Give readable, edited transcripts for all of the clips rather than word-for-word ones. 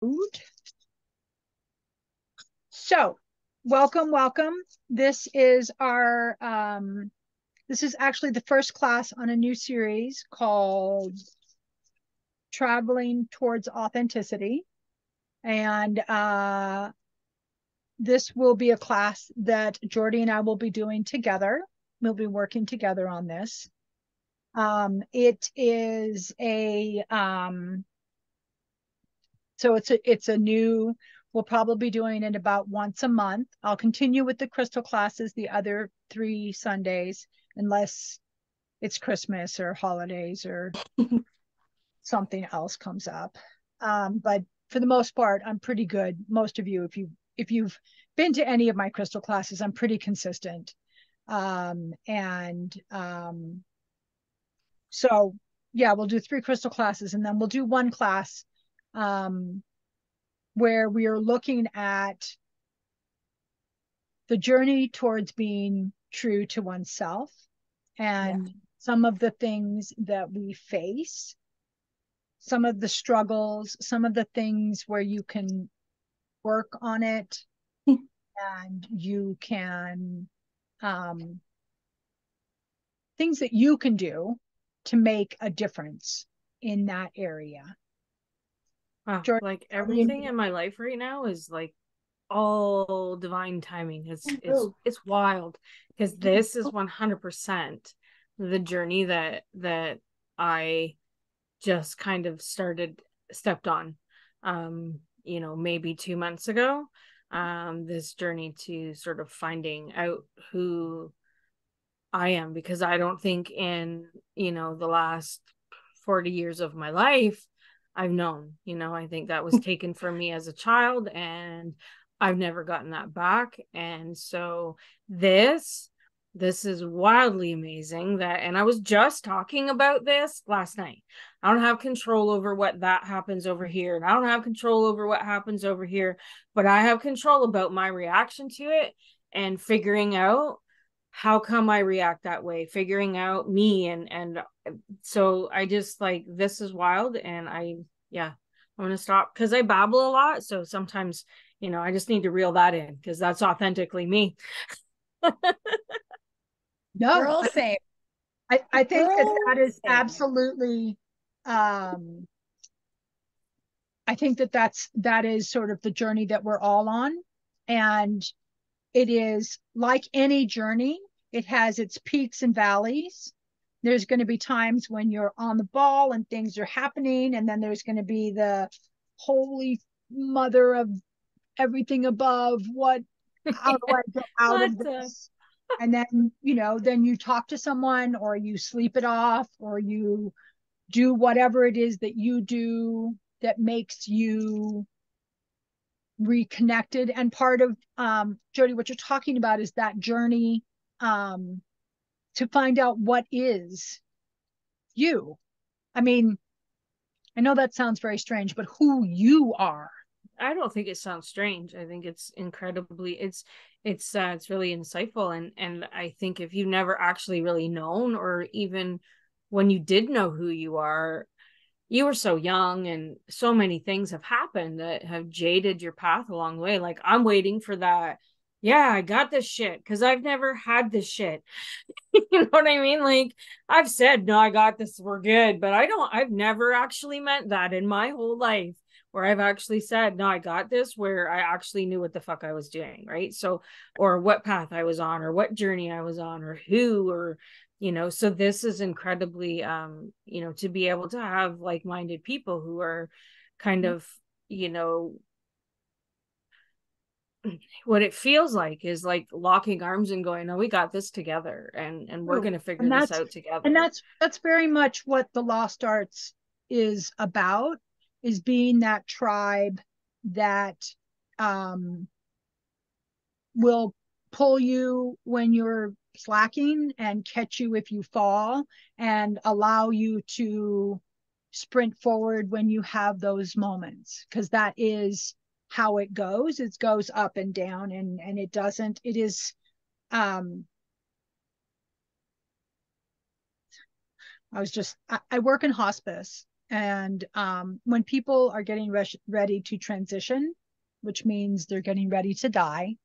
Food. So, welcome. This is our this is actually the first class on a new series called Traveling Towards Authenticity. And this will be a class that Jordy and I will be doing together. We'll be working together on this. It is a so it's a new, we'll probably be doing it about once a month. I'll continue with the crystal classes the other 3 Sundays, unless it's Christmas or holidays or something else comes up. But for the most part, I'm pretty good. Most of you, if you've been to any of my crystal classes, I'm pretty consistent. And so yeah, we'll do 3 crystal classes, and then we'll do one class um, where we are looking at the journey towards being true to oneself Yeah. and some of the things that we face, some of the struggles, some of the things where you can work on it and you can, um, things that you can do to make a difference in that area. Wow, Jordan, like I mean, everything in my life right now is like all divine timing. It's it's oh, it's wild because this is 100% the journey that I just kind of stepped on maybe 2 months ago. This journey to sort of finding out who I am, because I don't think in, the last 40 years of my life I've known, I think that was taken from me as a child and I've never gotten that back. And so this is wildly amazing that, and I was just talking about this last night. I don't have control over what that happens over here, and I don't have control over what happens over here, but I have control about my reaction to it and figuring out how come I react that way, figuring out me. And so I just like, this is wild. And yeah, I'm gonna stop because I babble a lot. So sometimes, I just need to reel that in because that's authentically me. no, Girl, same. I think that Girl, that is same. absolutely, um, I think that that is sort of the journey that we're all on. And it is like any journey, it has its peaks and valleys. There's going to be times when you're on the ball and things are happening, and then there's going to be the holy mother of everything above. What, how do I get out what of the this? And then, then you talk to someone or you sleep it off or you do whatever it is that you do that makes you reconnected. And part of, Jody, what you're talking about is that journey, um, to find out what is you. I mean, I know that sounds very strange, but who you are. I don't think it sounds strange. I think it's incredibly, it's really insightful. And I think if you've never actually really known, or even when you did know who you are, you were so young and so many things have happened that have jaded your path along the way. Like, I'm waiting for that. Yeah, I got this shit because I've never had this shit. You know what I mean? Like, I've said, no, I got this, we're good. But I've never actually meant that in my whole life, where I've actually said, no, I got this, where I actually knew what the fuck I was doing. Right. So, or what path I was on, or what journey I was on, or who, or, so this is incredibly, to be able to have like minded people who are kind of, you know, what it feels like is like locking arms and going, no, we got this together, and we're True. going to figure And this that's out and together. that's very much what the Lost Arts is about, is being that tribe that, um, will pull you when you're slacking and catch you if you fall and allow you to sprint forward when you have those moments, because that is how it goes. It goes up and down, and it doesn't, it is, um, I work in hospice, And when people are getting ready to transition, which means they're getting ready to die,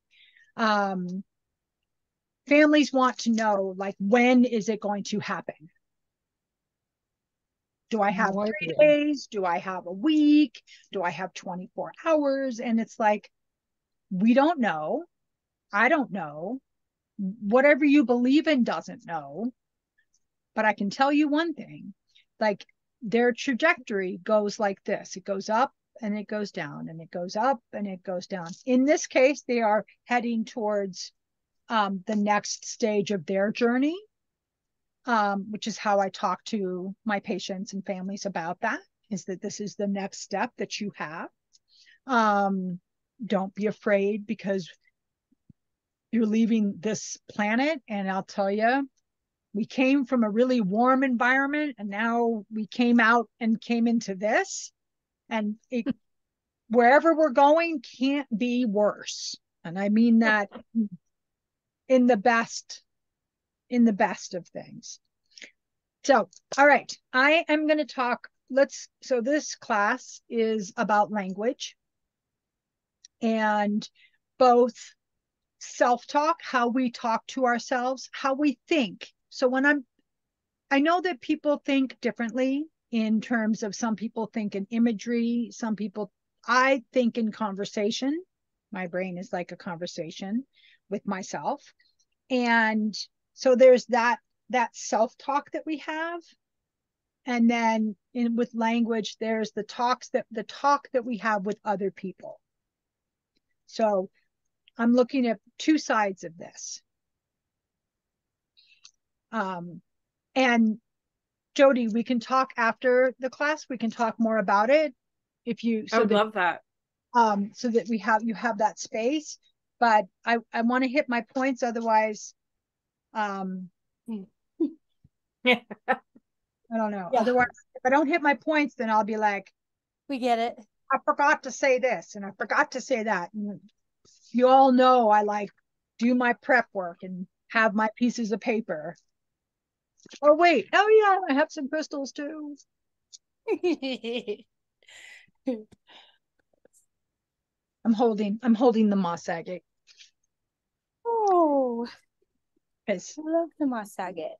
families want to know, like, when is it going to happen? Do I have 3 days? Do I have a week? Do I have 24 hours? And it's like, we don't know. I don't know. Whatever you believe in doesn't know. But I can tell you one thing, like, their trajectory goes like this. It goes up and it goes down, and it goes up and it goes down. In this case, they are heading towards the next stage of their journey, which is how I talk to my patients and families about that, is that this is the next step that you have. Don't be afraid, because you're leaving this planet. And I'll tell you, we came from a really warm environment, and now we came out and came into this, and wherever we're going can't be worse. And I mean that in the best of things. So, all right, I am going to talk. So this class is about language, and both self-talk, how we talk to ourselves, how we think. So I know that people think differently in terms of, some people think in imagery, I think in conversation. My brain is like a conversation with myself. And so there's that self-talk that we have. And then with language, there's the talk that we have with other people. So I'm looking at two sides of this. And Jody, we can talk after the class. We can talk more about it I would love that. So that you have that space. But I want to hit my points, otherwise, yeah. I don't know. Yeah. Otherwise, if I don't hit my points, then I'll be like, we get it. I forgot to say this and I forgot to say that. And you all know I like do my prep work and have my pieces of paper. Oh wait, oh yeah, I have some crystals too. I'm holding the moss agate. Oh, Yes. I love the moss agate.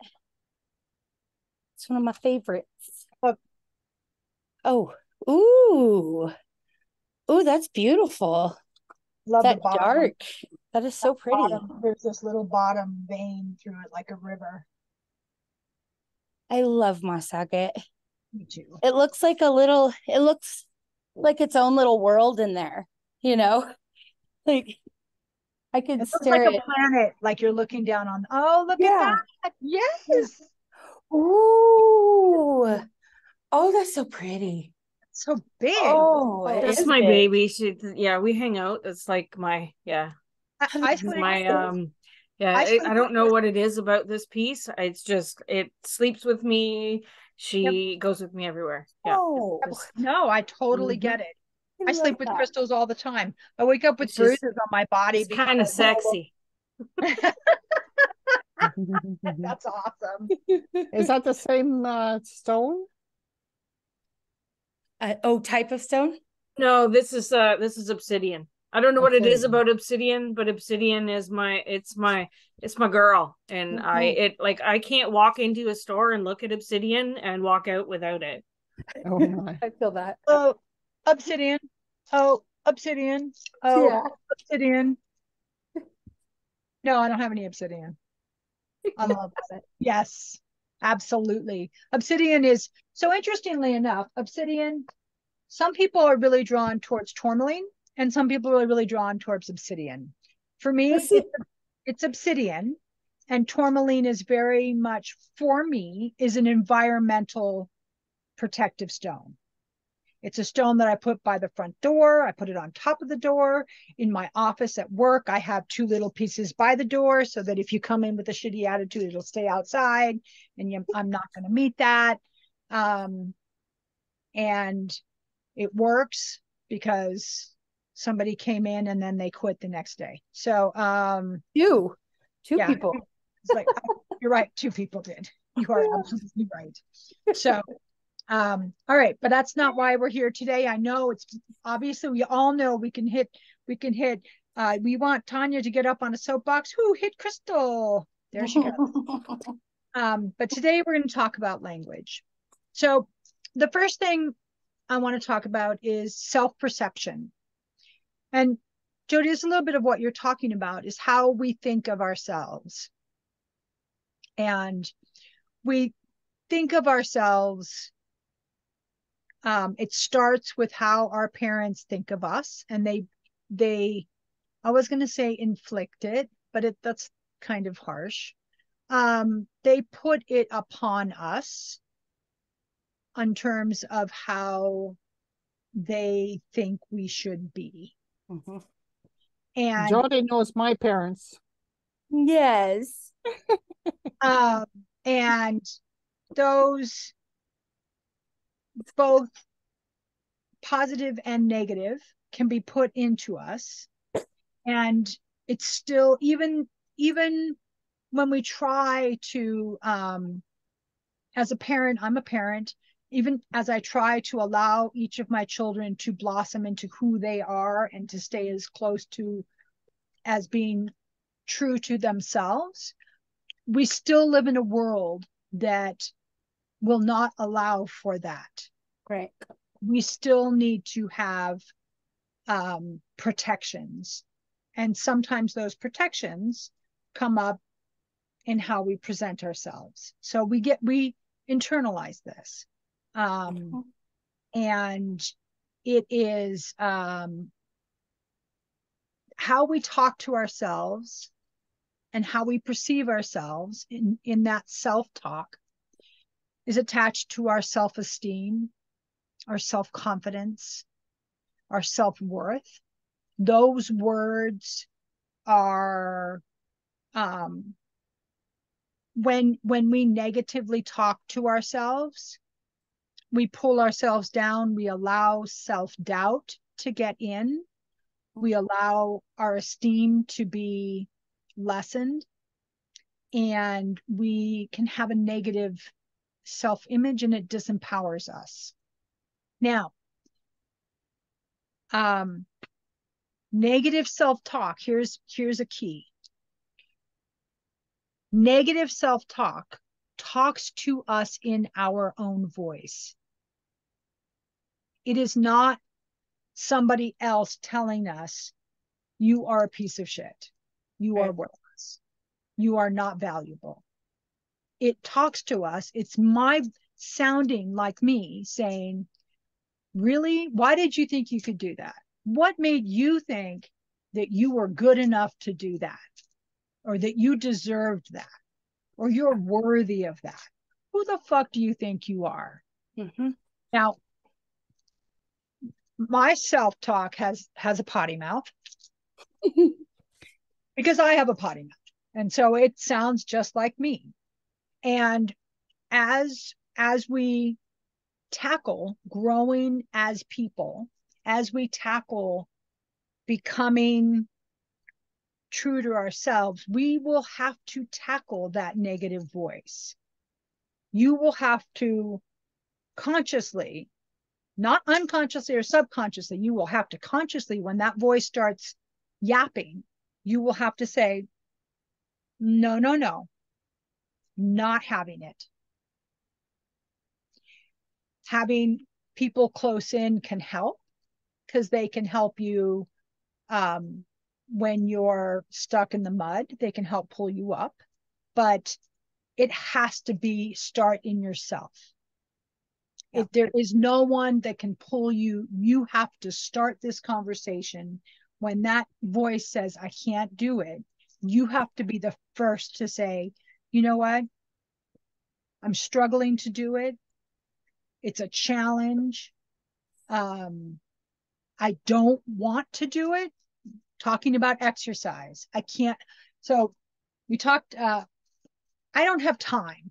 It's one of my favorites. Oh, ooh, that's beautiful. Love that the dark. That is so pretty. There's this little bottom vein through it, like a river. I love moss agate. Me too. It looks like its own little world in there, like I could stare like a planet, like you're looking down on. Oh, look at that. Yes. Ooh. Oh, that's so pretty. So big. Oh, that's my big baby. We hang out. It's like my I don't know what it is about this piece. It's just, it sleeps with me. She goes with me everywhere. Yeah. Oh. No, I totally get it. I sleep with crystals all the time. I wake up with bruises on my body. It's kind of sexy. That's awesome. Is that the same stone? Type of stone? No, this is obsidian. I don't know what it is about obsidian, but obsidian is it's my girl. And I can't walk into a store and look at obsidian and walk out without it. Oh my. I feel that. Oh, obsidian. Oh, obsidian. Oh, yeah. Obsidian. No, I don't have any obsidian. I love it. Yes, absolutely. Obsidian is, so interestingly enough, obsidian, some people are really drawn towards tourmaline and some people are really drawn towards obsidian. For me, it's obsidian, and tourmaline is very much, for me, is an environmental protective stone. It's a stone that I put by the front door. I put it on top of the door. In my office at work, I have 2 little pieces by the door so that if you come in with a shitty attitude, it'll stay outside, and I'm not going to meet that. And it works because somebody came in and then they quit the next day. So two people. It's like, you're right, 2 people did. You are absolutely right. So All right, but that's not why we're here today. I know it's obviously we all know we can hit, we want Tanya to get up on a soapbox. Who hit Crystal? There she goes. But today we're going to talk about language. So the first thing I want to talk about is self-perception. And Jody, it's a little bit of what you're talking about is how we think of ourselves. And we think of ourselves, it starts with how our parents think of us, and they I was going to say inflict it, but that's kind of harsh. They put it upon us in terms of how they think we should be. Mhm. And Jody knows my parents. Yes. and those both positive and negative can be put into us, and it's still even when we try to as a parent, I'm a parent, even as I try to allow each of my children to blossom into who they are and to stay as close to as being true to themselves, we still live in a world that will not allow for that. Right. We still need to have protections. And sometimes those protections come up in how we present ourselves. So we internalize this. And it is how we talk to ourselves and how we perceive ourselves in that self-talk is attached to our self-esteem, our self-confidence, our self-worth. Those words are when we negatively talk to ourselves, we pull ourselves down, we allow self-doubt to get in, we allow our esteem to be lessened, and we can have a negative self-image, and it disempowers us. Now, negative self-talk, here's a key. Negative self-talk talks to us in our own voice. It is not somebody else telling us, you are a piece of shit. You are worthless. You are not valuable. It talks to us. It's my sounding like me saying, really? Why did you think you could do that? What made you think that you were good enough to do that? Or that you deserved that? Or you're worthy of that? Who the fuck do you think you are? Mm-hmm. Now, my self-talk has a potty mouth because I have a potty mouth. And so it sounds just like me. And as we tackle growing as people, as we tackle becoming true to ourselves, we will have to tackle that negative voice. You will have to consciously, not unconsciously or subconsciously, you will have to consciously, when that voice starts yapping, you will have to say, no, no, no, not having it. Having people close in can help because they can help you when you're stuck in the mud. They can help pull you up, but it has to start in yourself. Yeah. If there is no one that can pull you, you have to start this conversation. When that voice says, I can't do it, you have to be the first to say, you know what? I'm struggling to do it. It's a challenge. I don't want to do it. Talking about exercise. I can't. So we talked, I don't have time.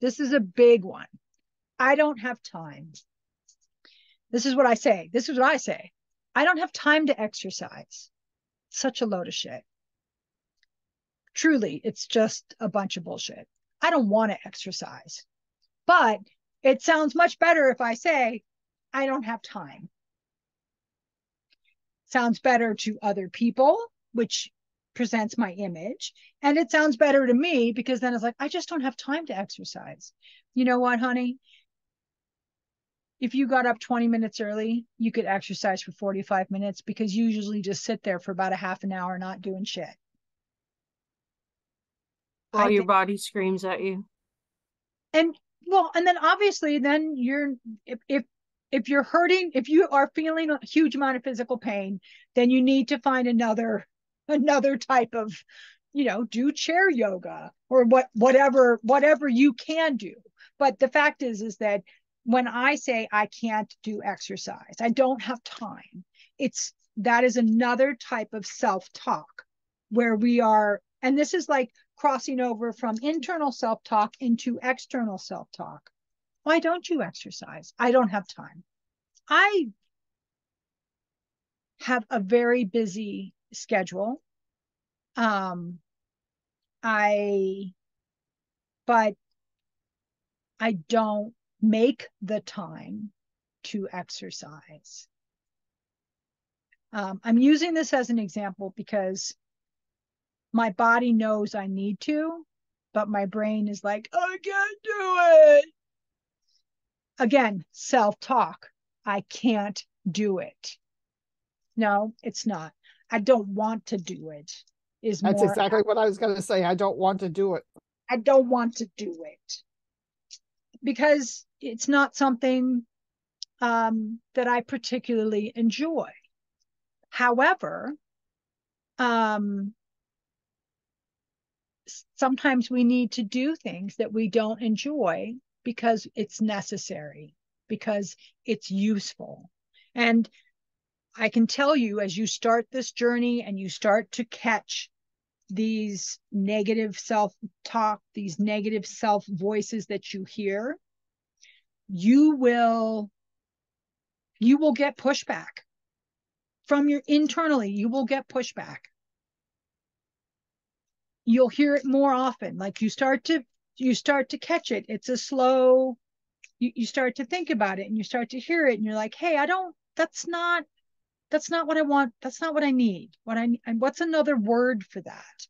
This is a big one. I don't have time. This is what I say. This is what I say. I don't have time to exercise. Such a load of shit. Truly, it's just a bunch of bullshit. I don't want to exercise. But it sounds much better if I say, I don't have time. Sounds better to other people, which presents my image. And it sounds better to me because then it's like, I just don't have time to exercise. You know what, honey? If you got up 20 minutes early, you could exercise for 45 minutes because you usually just sit there for about a half an hour not doing shit. While your body screams at you. And well, and then obviously then you're, if you're hurting, if you are feeling a huge amount of physical pain, then you need to find another type of, do chair yoga or whatever you can do. But the fact is that when I say I can't do exercise, I don't have time, that is another type of self-talk where we are, and this is like crossing over from internal self-talk into external self-talk. Why don't you exercise? I don't have time. I have a very busy schedule. But I don't make the time to exercise. I'm using this as an example because my body knows I need to, but my brain is like, I can't do it. Again, self-talk. I can't do it. No, it's not. I don't want to do it. That's exactly what I was going to say. I don't want to do it. I don't want to do it because it's not something that I particularly enjoy. However, sometimes we need to do things that we don't enjoy because it's necessary, because it's useful. And I can tell you, as you start this journey and you start to catch these negative self-talk, these negative self-voices that you hear, you will get pushback from your internally. You will get pushback. You'll hear it more often. Like you start to catch it. It's a slow, you start to think about it and you start to hear it and you're like, hey, that's not what I want. That's not what I need. What's another word for that?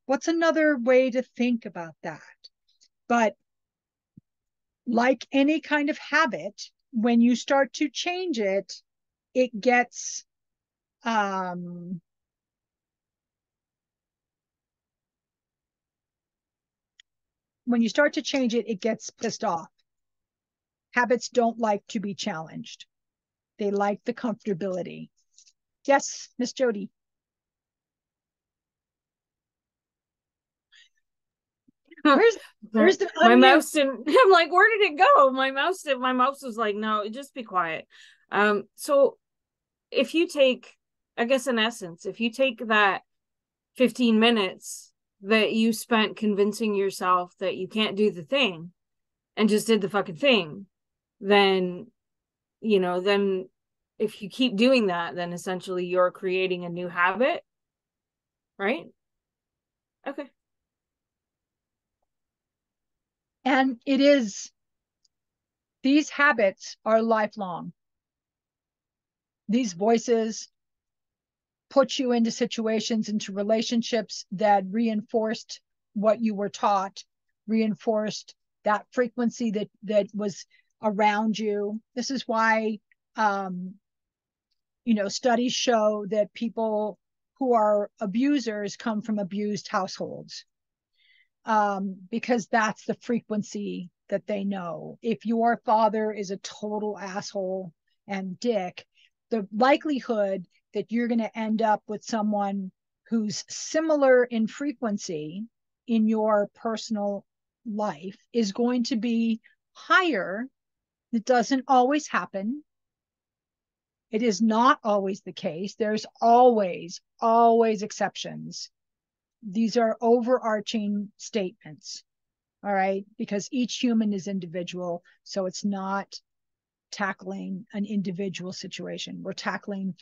What's another way to think about that? But like any kind of habit, when you start to change it, it gets when you start to change it, it gets pissed off. Habits don't like to be challenged. They like the comfortability. Yes, Miss Jody. Where's the my mouse didn't, I'm like, where did it go? My mouse was like, no, just be quiet. So if you take, I guess in essence, if you take that 15 minutes that you spent convincing yourself that you can't do the thing and just did the fucking thing, then if you keep doing that, then essentially you're creating a new habit, right? Okay. And these habits are lifelong. These voices put you into situations, into relationships that reinforced what you were taught, reinforced that frequency that was around you. This is why, studies show that people who are abusers come from abused households, because that's the frequency that they know. If your father is a total asshole and dick, the likelihood that you're going to end up with someone who's similar in frequency in your personal life is going to be higher. It doesn't always happen. It is not always the case. There's always exceptions. These are overarching statements, all right? Because each human is individual, so it's not tackling an individual situation. We're talking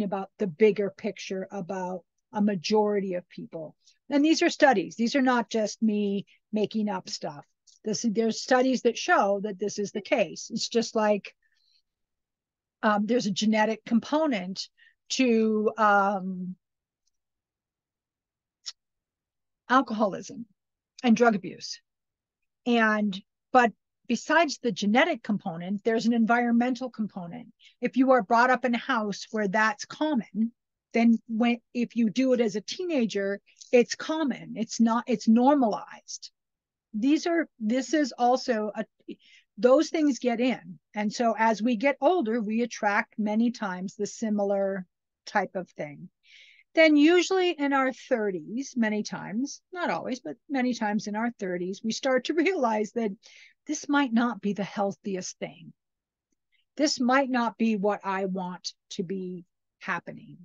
about the bigger picture, about a majority of people. And these are studies. These are not just me making up stuff. There's studies that show that this is the case. It's just like there's a genetic component to alcoholism and drug abuse. But besides the genetic component, there's an environmental component. If you are brought up in a house where that's common, then if you do it as a teenager, it's common. It's normalized. This is also those things get in. And so as we get older, we attract many times the similar type of thing. Then usually in our 30s, many times, not always, but many times in our 30s, we start to realize that this might not be the healthiest thing. This might not be what I want to be happening.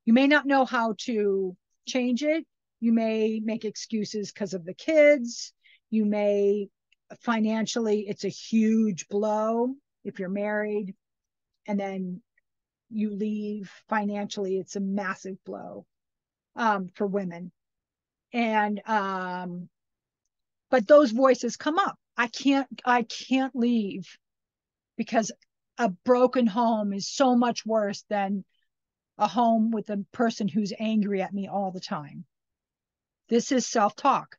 You may not know how to change it. You may make excuses because of the kids. You may financially, it's a huge blow if you're married and then you leave. Financially, it's a massive blow for women. And but those voices come up. I can't leave because a broken home is so much worse than a home with a person who's angry at me all the time. This is self-talk.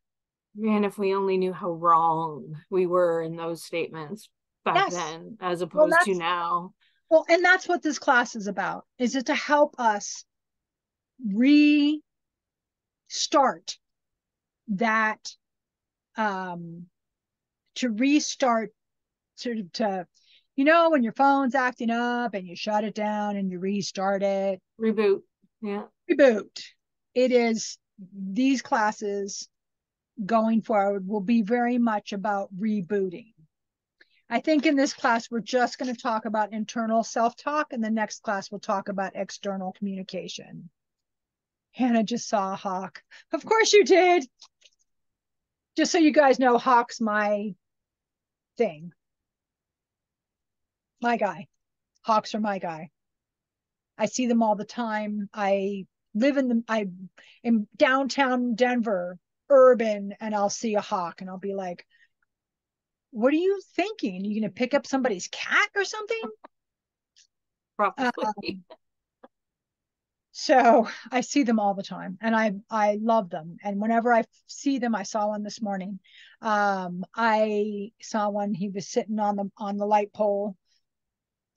Man, if we only knew how wrong we were in those statements back then, as opposed to now. Well, and that's what this class is about, is it to help us restart that, to restart to when your phone's acting up and you shut it down and you restart it. Reboot. Yeah. Reboot. It is, these classes going forward will be very much about rebooting. I think in this class, we're just going to talk about internal self-talk, and the next class we'll talk about external communication. Hannah just saw a hawk. Of course you did. Just so you guys know, hawk's my thing. My guy. Hawks are my guy. I see them all the time. I in downtown Denver, urban, and I'll see a hawk and I'll be like, what are you thinking? Are you going to pick up somebody's cat or something? Probably. So I see them all the time and I love them. And whenever I see them, I saw one this morning. I saw one, he was sitting on the light pole.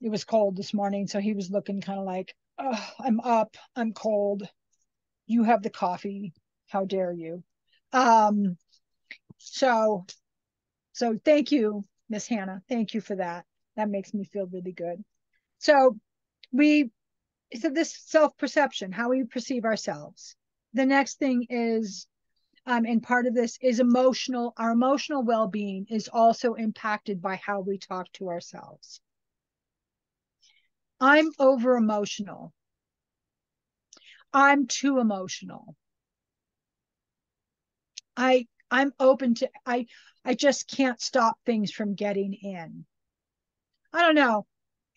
It was cold this morning. So he was looking kind of like, oh, I'm up, I'm cold. You have the coffee. How dare you? So thank you, Miss Hannah. Thank you for that. That makes me feel really good. So this self-perception, how we perceive ourselves. The next thing is, and part of this is our emotional well-being is also impacted by how we talk to ourselves. I'm over emotional. I'm too emotional. I'm open to, I just can't stop things from getting in. I don't know.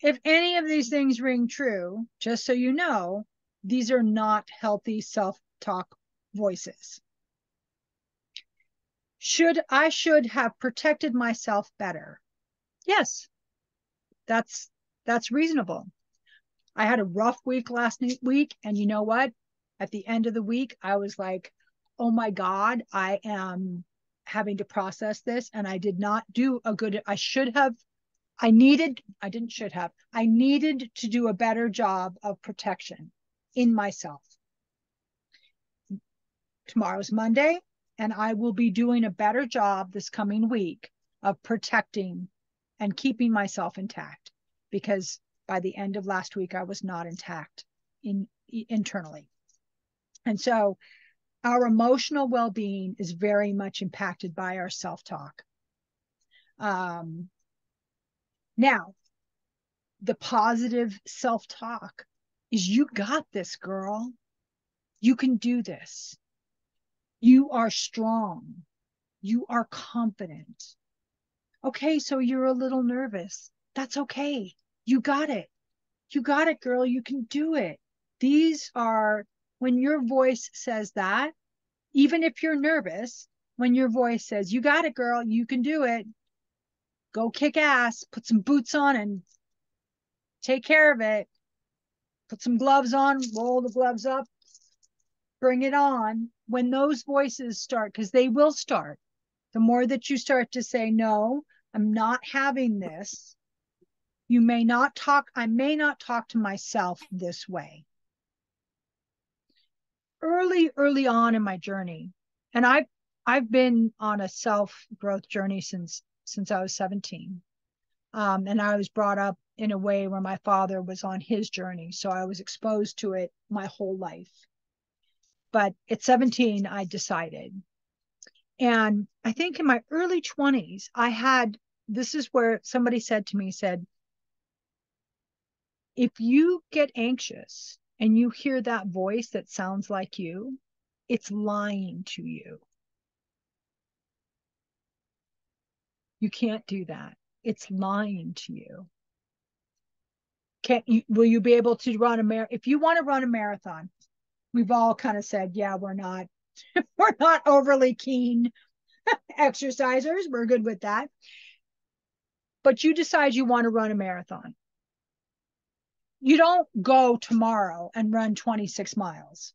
If any of these things ring true, just so you know, these are not healthy self-talk voices. I should have protected myself better. Yes, that's reasonable. I had a rough week last week, and you know what? At the end of the week, I was like, oh my God, I am having to process this, and I did not do a good, I needed to do a better job of protection in myself. Tomorrow's Monday, and I will be doing a better job this coming week of protecting and keeping myself intact, because by the end of last week, I was not intact internally. And so our emotional well-being is very much impacted by our self-talk. Now, the positive self-talk is, you got this, girl. You can do this. You are strong. You are confident. Okay, so you're a little nervous. That's okay. You got it. You got it, girl. You can do it. These are, when your voice says that, even if you're nervous, when your voice says, you got it, girl, you can do it. Go kick ass, put some boots on and take care of it. Put some gloves on, roll the gloves up, bring it on. When those voices start, because they will start, the more that you start to say, no, I'm not having this. I may not talk to myself this way. Early on in my journey, and I've been on a self-growth journey since I was 17. And I was brought up in a way where my father was on his journey. So I was exposed to it my whole life. But at 17, I decided. And I think in my early 20s, this is where somebody said to me, if you get anxious and you hear that voice that sounds like you, it's lying to you. You can't do that. It's lying to you. Will you be able to run a marathon? If you want to run a marathon, we've all kind of said, yeah, we're not overly keen exercisers. We're good with that. But you decide you want to run a marathon. You don't go tomorrow and run 26 miles.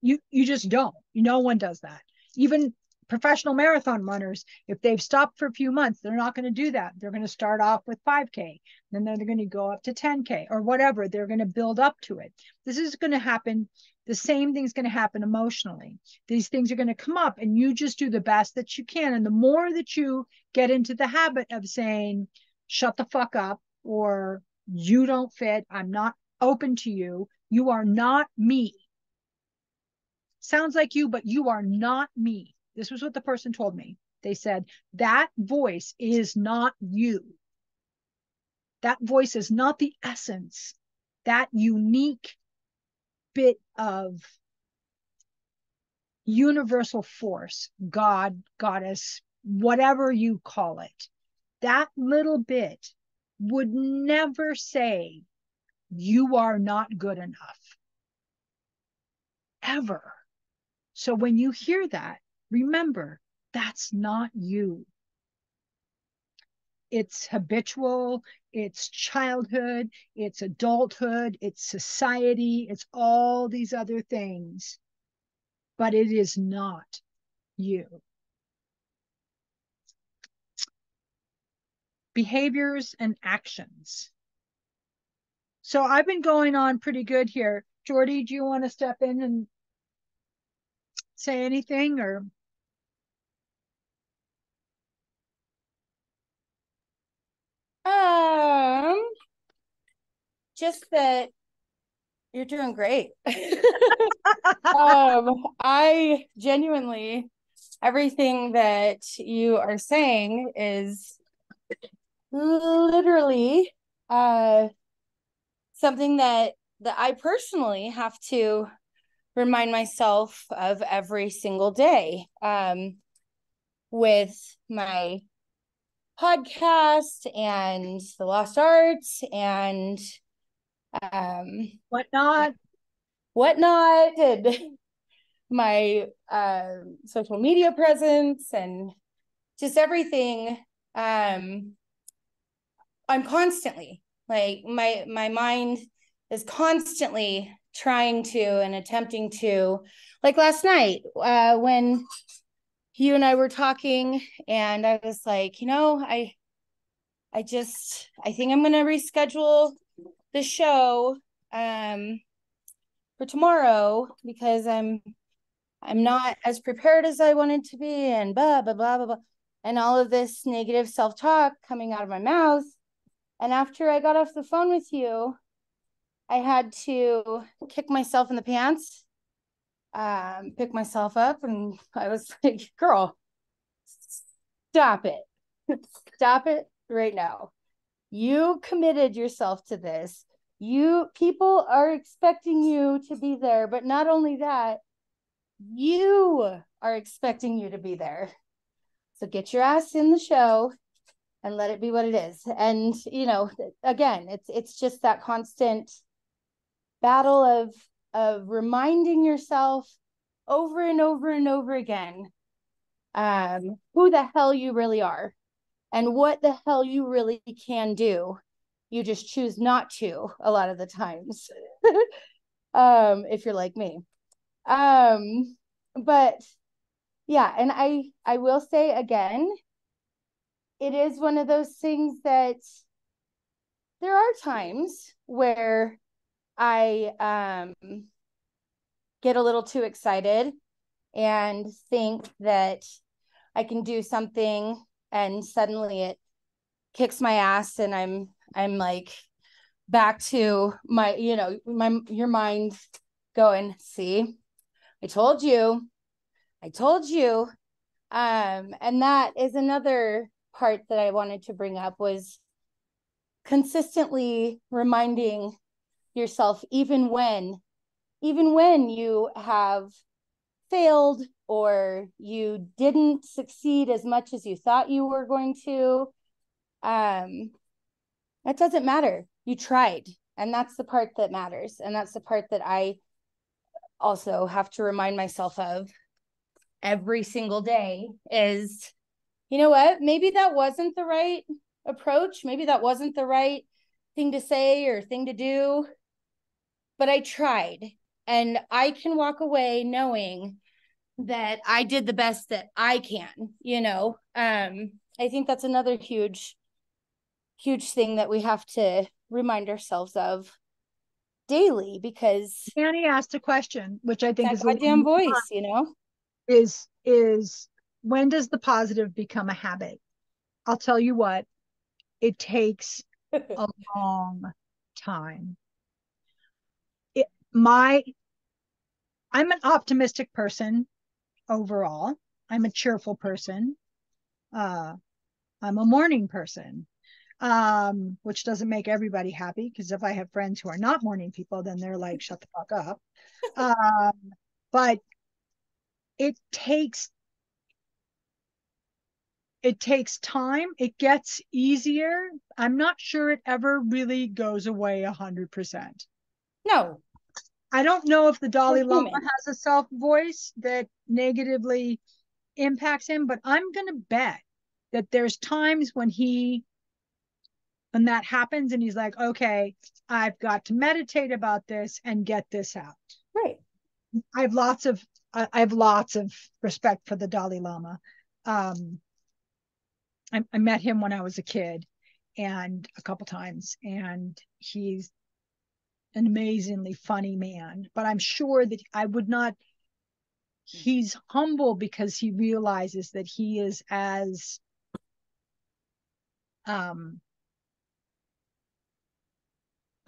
You just don't. No one does that. Even professional marathon runners, if they've stopped for a few months, they're not going to do that. They're going to start off with 5K, then they're going to go up to 10K or whatever. They're going to build up to it. This is going to happen. The same thing's going to happen emotionally. These things are going to come up and you just do the best that you can. And the more that you get into the habit of saying, shut the fuck up, or you don't fit, I'm not open to you, you are not me. Sounds like you, but you are not me. This was what the person told me. They said, that voice is not you. That voice is not the essence, that unique bit of universal force, God, goddess, whatever you call it. That little bit would never say, you are not good enough. Ever. So when you hear that, remember, that's not you. It's habitual, it's childhood, it's adulthood, it's society, it's all these other things, but it is not you. Behaviors and actions. So I've been going on pretty good here. Jordy, do you want to step in and say anything or? Just that you're doing great. I genuinely, everything that you are saying is literally something that I personally have to remind myself of every single day, with my podcast and the Lost Arts and whatnot, and my social media presence and just everything. I'm constantly, like, my mind is constantly trying to and attempting to, like last night when you and I were talking and I was like, I think I'm going to reschedule the show for tomorrow because I'm not as prepared as I wanted to be, and blah blah blah blah blah, and all of this negative self-talk coming out of my mouth. And after I got off the phone with you, I had to kick myself in the pants, pick myself up, and I was like, girl, stop it. Stop it right now. You committed yourself to this. People are expecting you to be there, but not only that, you are expecting you to be there. So get your ass in the show and let it be what it is. And, again, it's just that constant battle of reminding yourself over and over and over again who the hell you really are and what the hell you really can do. You just choose not to a lot of the times. If you're like me. But yeah, and I will say again, it is one of those things that there are times where I get a little too excited and think that I can do something and suddenly it kicks my ass and I'm like back to my, your mind going, see, I told you. And that is another part that I wanted to bring up, was consistently reminding yourself, even when you have failed or you didn't succeed as much as you thought you were going to, that doesn't matter. You tried. And that's the part that matters. And that's the part that I also have to remind myself of every single day is, you know what, maybe that wasn't the right approach. Maybe that wasn't the right thing to say or thing to do, but I tried, and I can walk away knowing that I did the best that I can, I think that's another huge thing that we have to remind ourselves of daily, because Annie asked a question, which I think that is goddamn voice, is when does the positive become a habit? I'll tell you what, it takes a long time. I'm an optimistic person overall. I'm a cheerful person. I'm a morning person, which doesn't make everybody happy, because if I have friends who are not morning people, then they're like, shut the fuck up. But it takes time. It gets easier. I'm not sure it ever really goes away 100%. No. I don't know if the Dalai Lama has a self voice that negatively impacts him, but I'm going to bet that there's times when that happens and he's like, okay, I've got to meditate about this and get this out. Right. I have lots of respect for the Dalai Lama. I met him when I was a kid, and a couple times, and he's an amazingly funny man. But I'm sure that he's humble because he realizes that he is as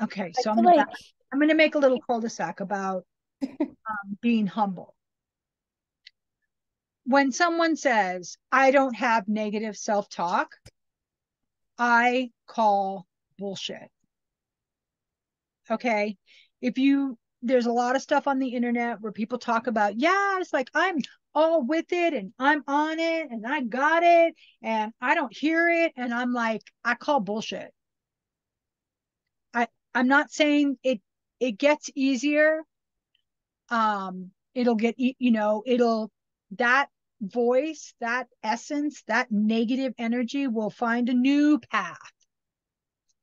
okay. So I'm going to make a little cul-de-sac about being humble. When someone says, I don't have negative self-talk, I call bullshit. Okay. There's a lot of stuff on the internet where people talk about, yeah, it's like, I'm all with it and I'm on it and I got it and I don't hear it. And I'm like, I call bullshit. I'm not saying it gets easier. It'll get, that voice, that essence, that negative energy will find a new path.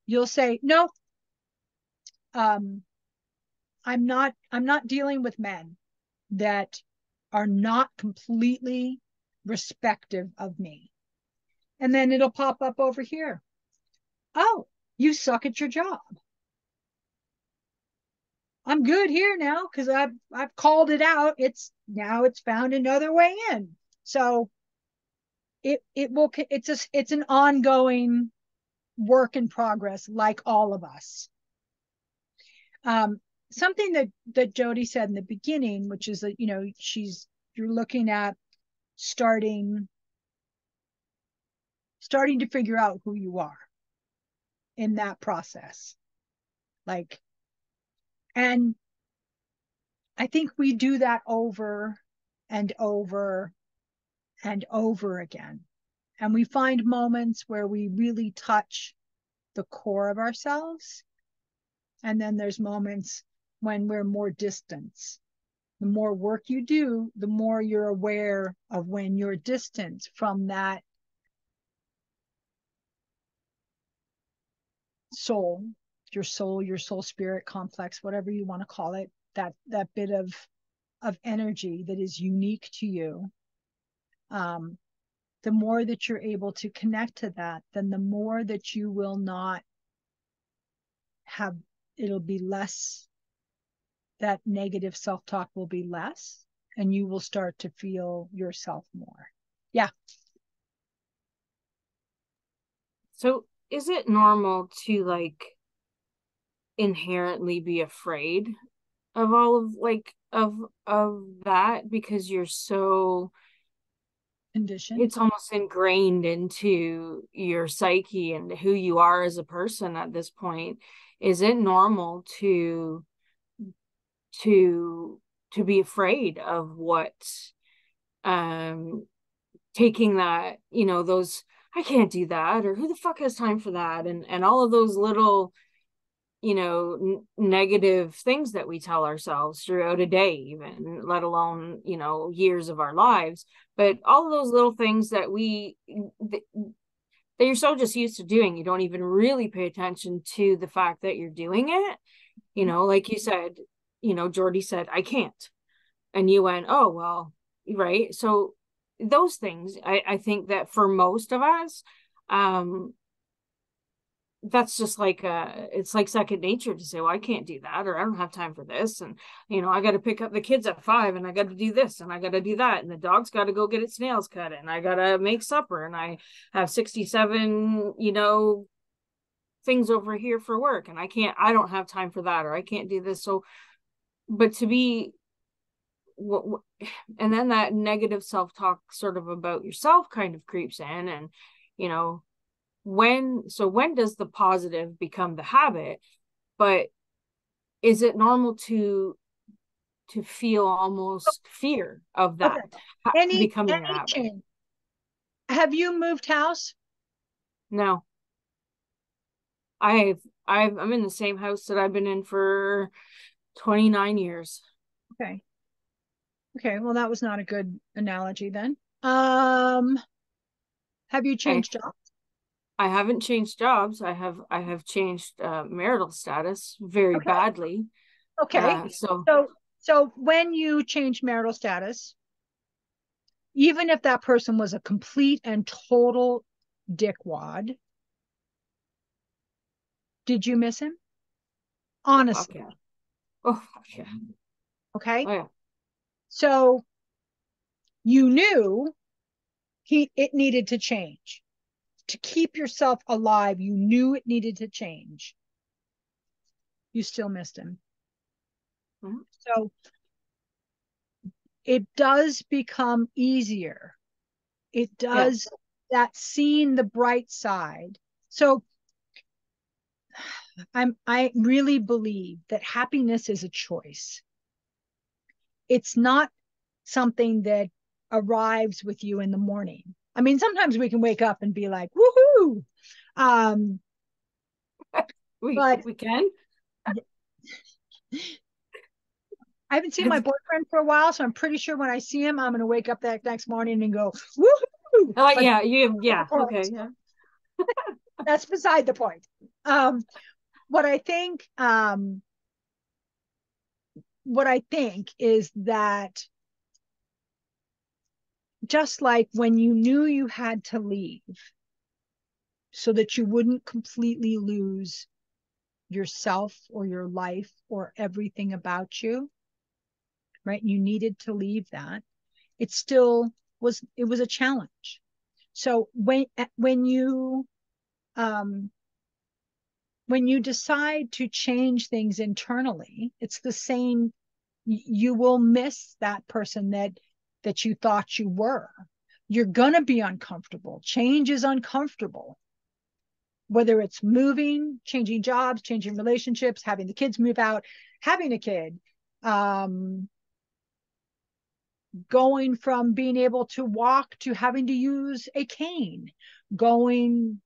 You'll say, no, I'm not dealing with men that are not completely respective of me. And then it'll pop up over here. Oh, you suck at your job. I'm good here now because I've called it out. It's found another way in. So it's an ongoing work in progress, like all of us. Something that Jody said in the beginning, which is that, you're looking at starting to figure out who you are in that process. And I think we do that over and over and over again. And we find moments where we really touch the core of ourselves. And then there's moments when we're more distant The more work you do, the more you're aware of when you're distant from that soul, your soul spirit complex, whatever you want to call it, that bit of energy that is unique to you. The more that you're able to connect to that, then the more that you will not have, it'll be less, that negative self-talk will be less, and you will start to feel yourself more. Yeah. So is it normal to like inherently be afraid of all of like of that because you're so Conditioned? it's almost ingrained into your psyche and who you are as a person at this point? Is it normal to be afraid of what taking that, you know, those I can't do that, or who the fuck has time for that, and all of those little, you know, negative things that we tell ourselves throughout a day, even let alone, you know, years of our lives. But all of those little things that that you're so just used to doing, you don't even really pay attention to the fact that you're doing it. You know, like you said, you know, Jordy said, I can't. And you went, oh, well, right. So those things, I think that for most of us, that's just like it's like second nature to say, well, I can't do that, or I don't have time for this, and you know, I got to pick up the kids at 5, and I got to do this, and I got to do that, and the dog's got to go get its nails cut, and I got to make supper, and I have 67, you know, things over here for work, and I don't have time for that, or I can't do this. So, but to be and then that negative self-talk sort of about yourself kind of creeps in, and you know, when does the positive become the habit? But is it normal to feel almost fear of that becoming a habit? Change. Have you moved house? No. I'm in the same house that I've been in for 29 years. Okay, well, that was not a good analogy then. Have you changed jobs? I haven't changed jobs. I have changed marital status very badly. Okay. So when you change marital status, even if that person was a complete and total dickwad, did you miss him? Honestly. Oh, yeah. Okay. Oh, yeah. So you knew it needed to change. To keep yourself alive, you knew it needed to change. You still missed him. Mm-hmm. So it does become easier. It does, that seeing the bright side. So I really believe that happiness is a choice. It's not something that arrives with you in the morning. I mean, sometimes we can wake up and be like, woohoo. We can. I haven't seen my boyfriend for a while, so I'm pretty sure when I see him, I'm going to wake up that next morning and go, woohoo. Yeah, okay, yeah. That's beside the point. What I think is that just like when you knew you had to leave so that you wouldn't completely lose yourself or your life or everything about you, right? You needed to leave that. It still was, it was a challenge. So when you decide to change things internally, it's the same. You will miss that person that you thought you were. You're going to be uncomfortable. Change is uncomfortable. Whether it's moving, changing jobs, changing relationships, having the kids move out, having a kid, going from being able to walk to having to use a cane, going,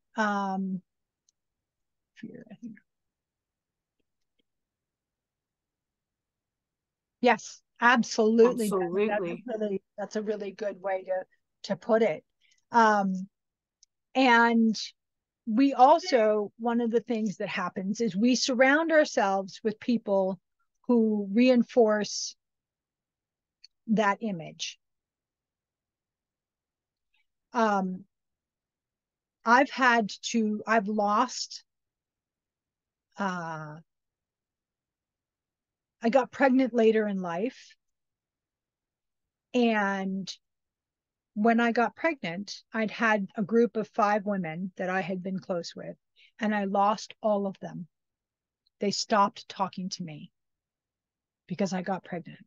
yes, Absolutely. Absolutely. That's a really good way to put it. And we also, one of the things that happens is we surround ourselves with people who reinforce that image. I've lost, I got pregnant later in life. And when I got pregnant, I'd had a group of 5 women that I had been close with, and I lost all of them. They stopped talking to me because I got pregnant.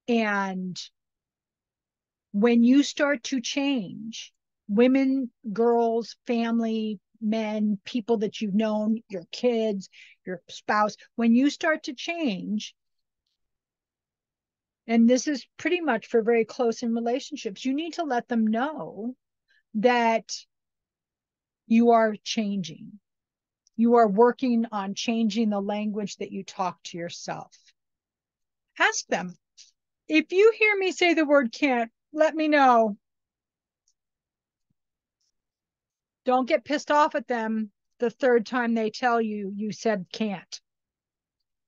And when you start to change, women, girls, family, men, people that you've known, your kids, your spouse, when you start to change, and this is pretty much for very close in relationships, you need to let them know that you are changing. You are working on changing the language that you talk to yourself. Ask them, if you hear me say the word can't, let me know. Don't get pissed off at them the 3rd time they tell you said can't,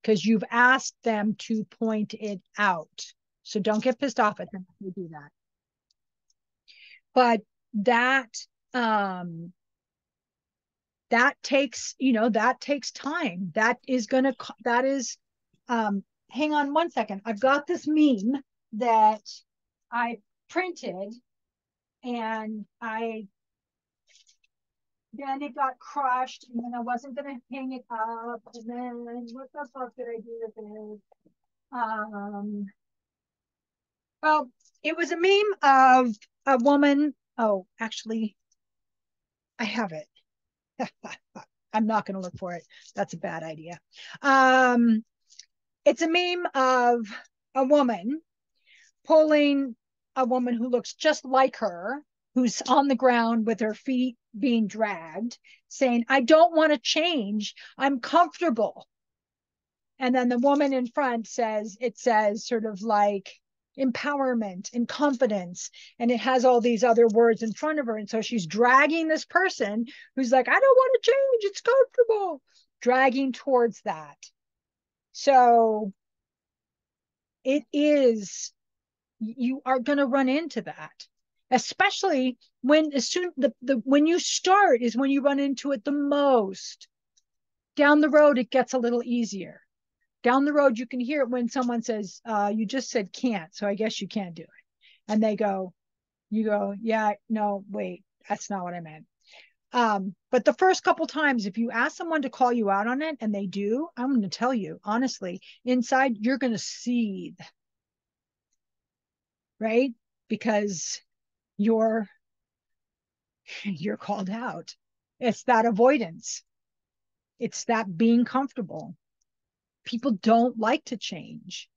because you've asked them to point it out. So don't get pissed off at them if you do that. But that takes, that takes time. That is, hang on one second. I've got this meme that I printed, and then it got crushed, and then I wasn't going to hang it up. And then what the fuck did I do with it? Well, it was a meme of a woman. Oh, actually, I have it. I'm not going to look for it. That's a bad idea. It's a meme of a woman pulling a woman who looks just like her, who's on the ground with her feet being dragged, saying, I don't want to change. I'm comfortable. And then the woman in front says, it says sort of like empowerment and confidence. And it has all these other words in front of her. And so she's dragging this person who's like, I don't want to change. It's comfortable, dragging towards that. So it is, you are going to run into that, especially when when you start is when you run into it the most. Down the road, it gets a little easier. Down the road, you can hear it when someone says, you just said can't, so I guess you can't do it. And you go, yeah, no, wait, that's not what I meant. But the first couple times, if you ask someone to call you out on it and they do, I'm going to tell you, honestly, inside, you're going to seethe, right? Because you're called out. It's that avoidance. It's that being comfortable. People don't like to change.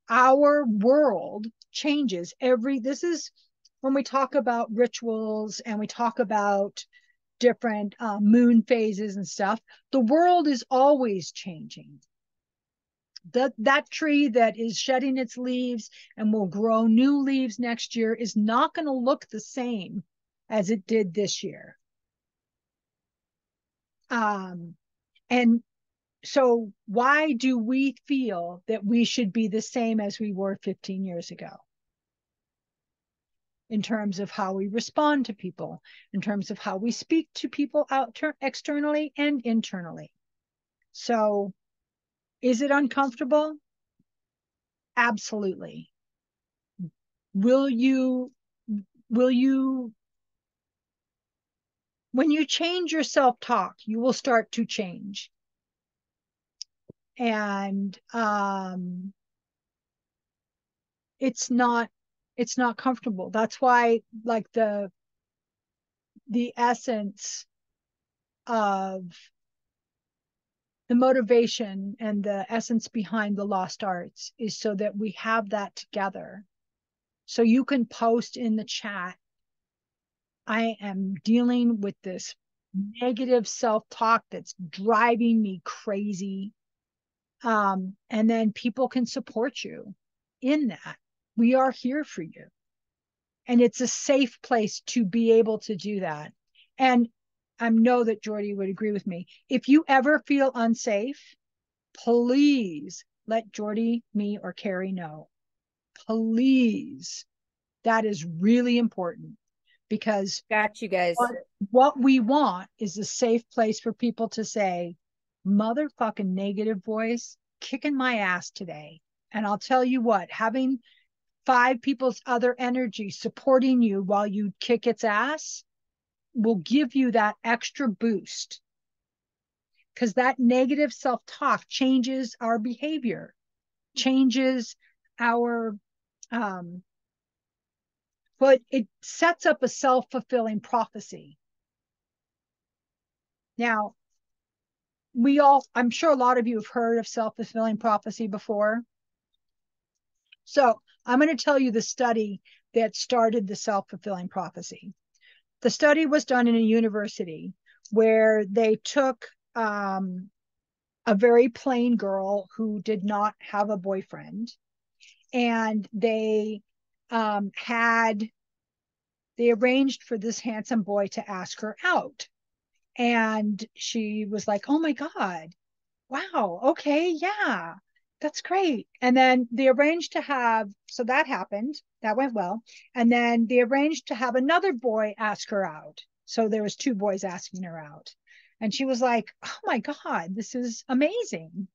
Our world changes this is when we talk about rituals and we talk about different moon phases and stuff. The world is always changing. That tree that is shedding its leaves and will grow new leaves next year is not going to look the same as it did this year. And so why do we feel that we should be the same as we were 15 years ago? In terms of how we respond to people, in terms of how we speak to people externally and internally. So is it uncomfortable? Absolutely. Will you, when you change your self-talk, you will start to change. And it's not comfortable. That's why, like, the essence of the motivation and the essence behind the Lost Arts is so that we have that together. So you can post in the chat, I am dealing with this negative self-talk that's driving me crazy. And then people can support you in that. We are here for you. And it's a safe place to be able to do that. And I know that Jordy would agree with me. If you ever feel unsafe, please let Jordy, me, or Carrie know. Please. That is really important, because Got you guys. what we want is a safe place for people to say, motherfucking negative voice kicking my ass today. And I'll tell you what, having 5 people's other energy supporting you while you kick its ass will give you that extra boost, because that negative self-talk changes our behavior, changes our but it sets up a self-fulfilling prophecy. Now, I'm sure a lot of you have heard of self-fulfilling prophecy before. So I'm going to tell you the study that started the self-fulfilling prophecy. The study was done in a university where they took a very plain girl who did not have a boyfriend, and they arranged for this handsome boy to ask her out. And she was like, oh my God, wow, okay, yeah, that's great. And then they arranged to have, so that happened, that went well. And then they arranged to have another boy ask her out. So there was 2 boys asking her out. And she was like, oh my God, this is amazing.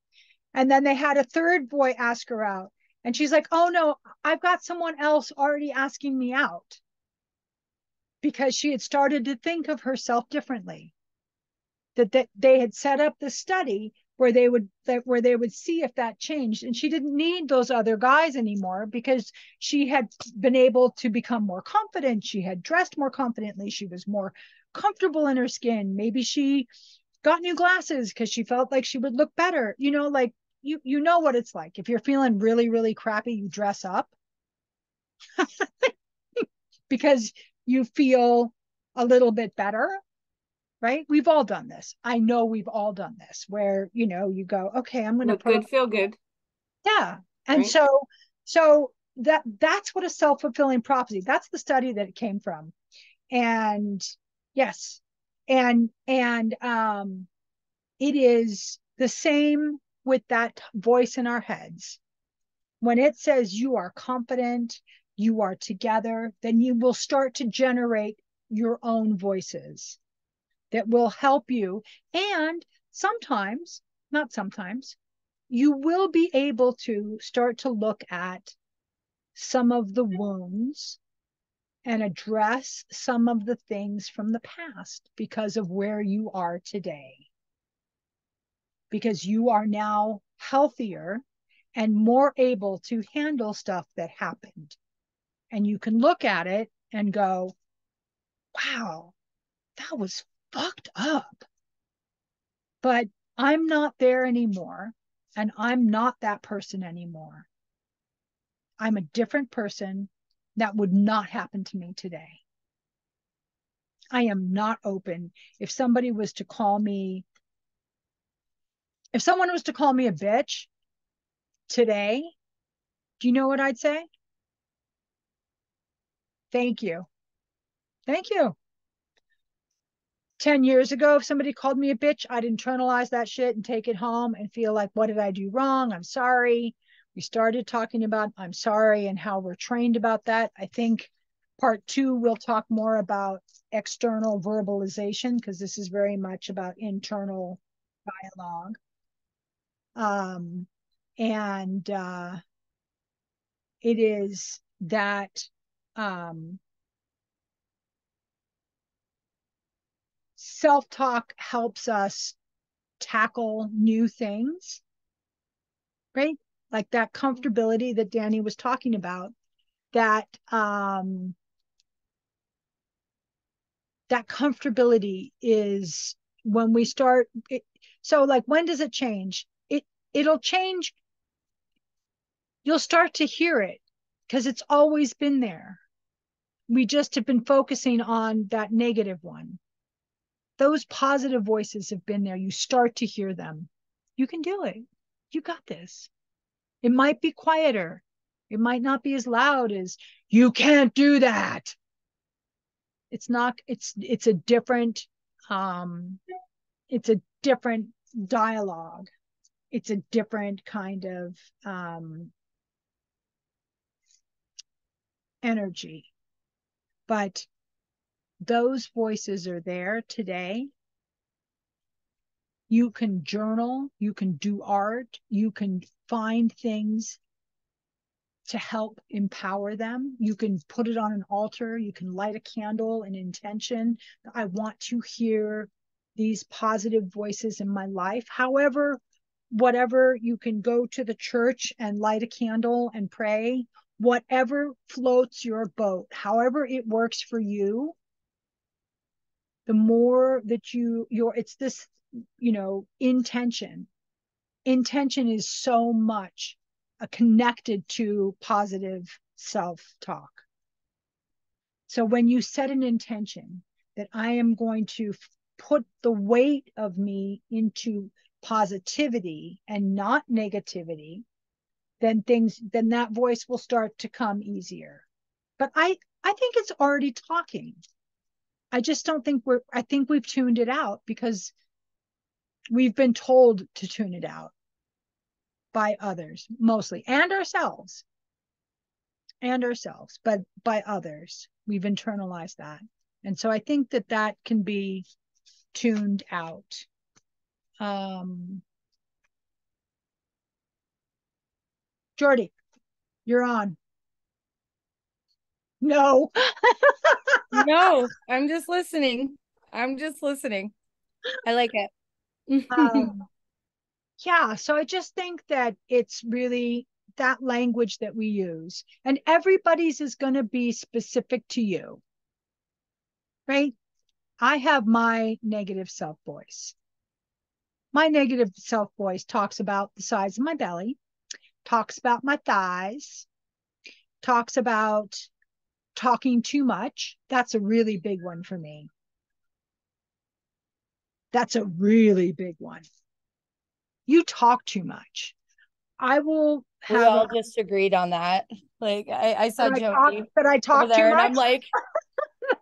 And then they had a 3rd boy ask her out. And she's like, oh no, I've got someone else already asking me out. Because she had started to think of herself differently. That they had set up the study where they would see if that changed, and she didn't need those other guys anymore because she had been able to become more confident. She had dressed more confidently. She was more comfortable in her skin. Maybe she got new glasses because she felt like she would look better. Like you know what it's like. If you're feeling really, really crappy, you dress up because you feel a little bit better. Right? We've all done this. I know we've all done this where, you go, okay, I'm going to Look good, feel good. Yeah. And right? so that's what a self-fulfilling prophecy, that's the study that it came from. And yes. And it is the same with that voice in our heads. When it says you are confident, you are together, then you will start to generate your own voices that will help you. And sometimes, not sometimes, you will be able to start to look at some of the wounds and address some of the things from the past because of where you are today. Because you are now healthier and more able to handle stuff that happened. And you can look at it and go, wow, that was fucked up. But I'm not there anymore. And I'm not that person anymore. I'm a different person. That would not happen to me today. I am not open. If someone was to call me a bitch today, do you know what I'd say? Thank you. Thank you. 10 years ago, if somebody called me a bitch, I'd internalize that shit and take it home and feel like, what did I do wrong? I'm sorry. We started talking about I'm sorry and how we're trained about that. I think part 2, we'll talk more about external verbalization, because this is very much about internal dialogue. And it is that self-talk helps us tackle new things, right? Like that comfortability that Danny was talking about, that that comfortability is when we start it. So like, when does it change? It'll change. You'll start to hear it because it's always been there. We just have been focusing on that negative one. Those positive voices have been there. You start to hear them. You can do it. You got this. It might be quieter. It might not be as loud as, you can't do that. It's not, it's a different, it's a different dialogue. It's a different kind of energy. But those voices are there today. You can journal, you can do art, you can find things to help empower them. You can put it on an altar, you can light a candle, an intention. I want to hear these positive voices in my life. However, whatever, you can go to the church and light a candle and pray, whatever floats your boat, however it works for you. The more that it's this, intention is so much connected to positive self-talk. So when you set an intention that I am going to put the weight of me into positivity and not negativity, then that voice will start to come easier. But I think it's already talking. I just don't think I think we've tuned it out because we've been told to tune it out by others mostly, and ourselves, but by others. We've internalized that. And so I think that can be tuned out. Jordy, you're on. No. No, I'm just listening. I like it. Yeah, so I just think that it's really that language that we use, and everybody's is going to be specific to you, right? I have my negative self voice. My negative self voice talks about the size of my belly, talks about my thighs, talks about talking too much. That's a really big one for me. That's a really big one. You talk too much. I will have. We all just agreed on that. Like I saw Jody that I talk over there, too much, and I'm like,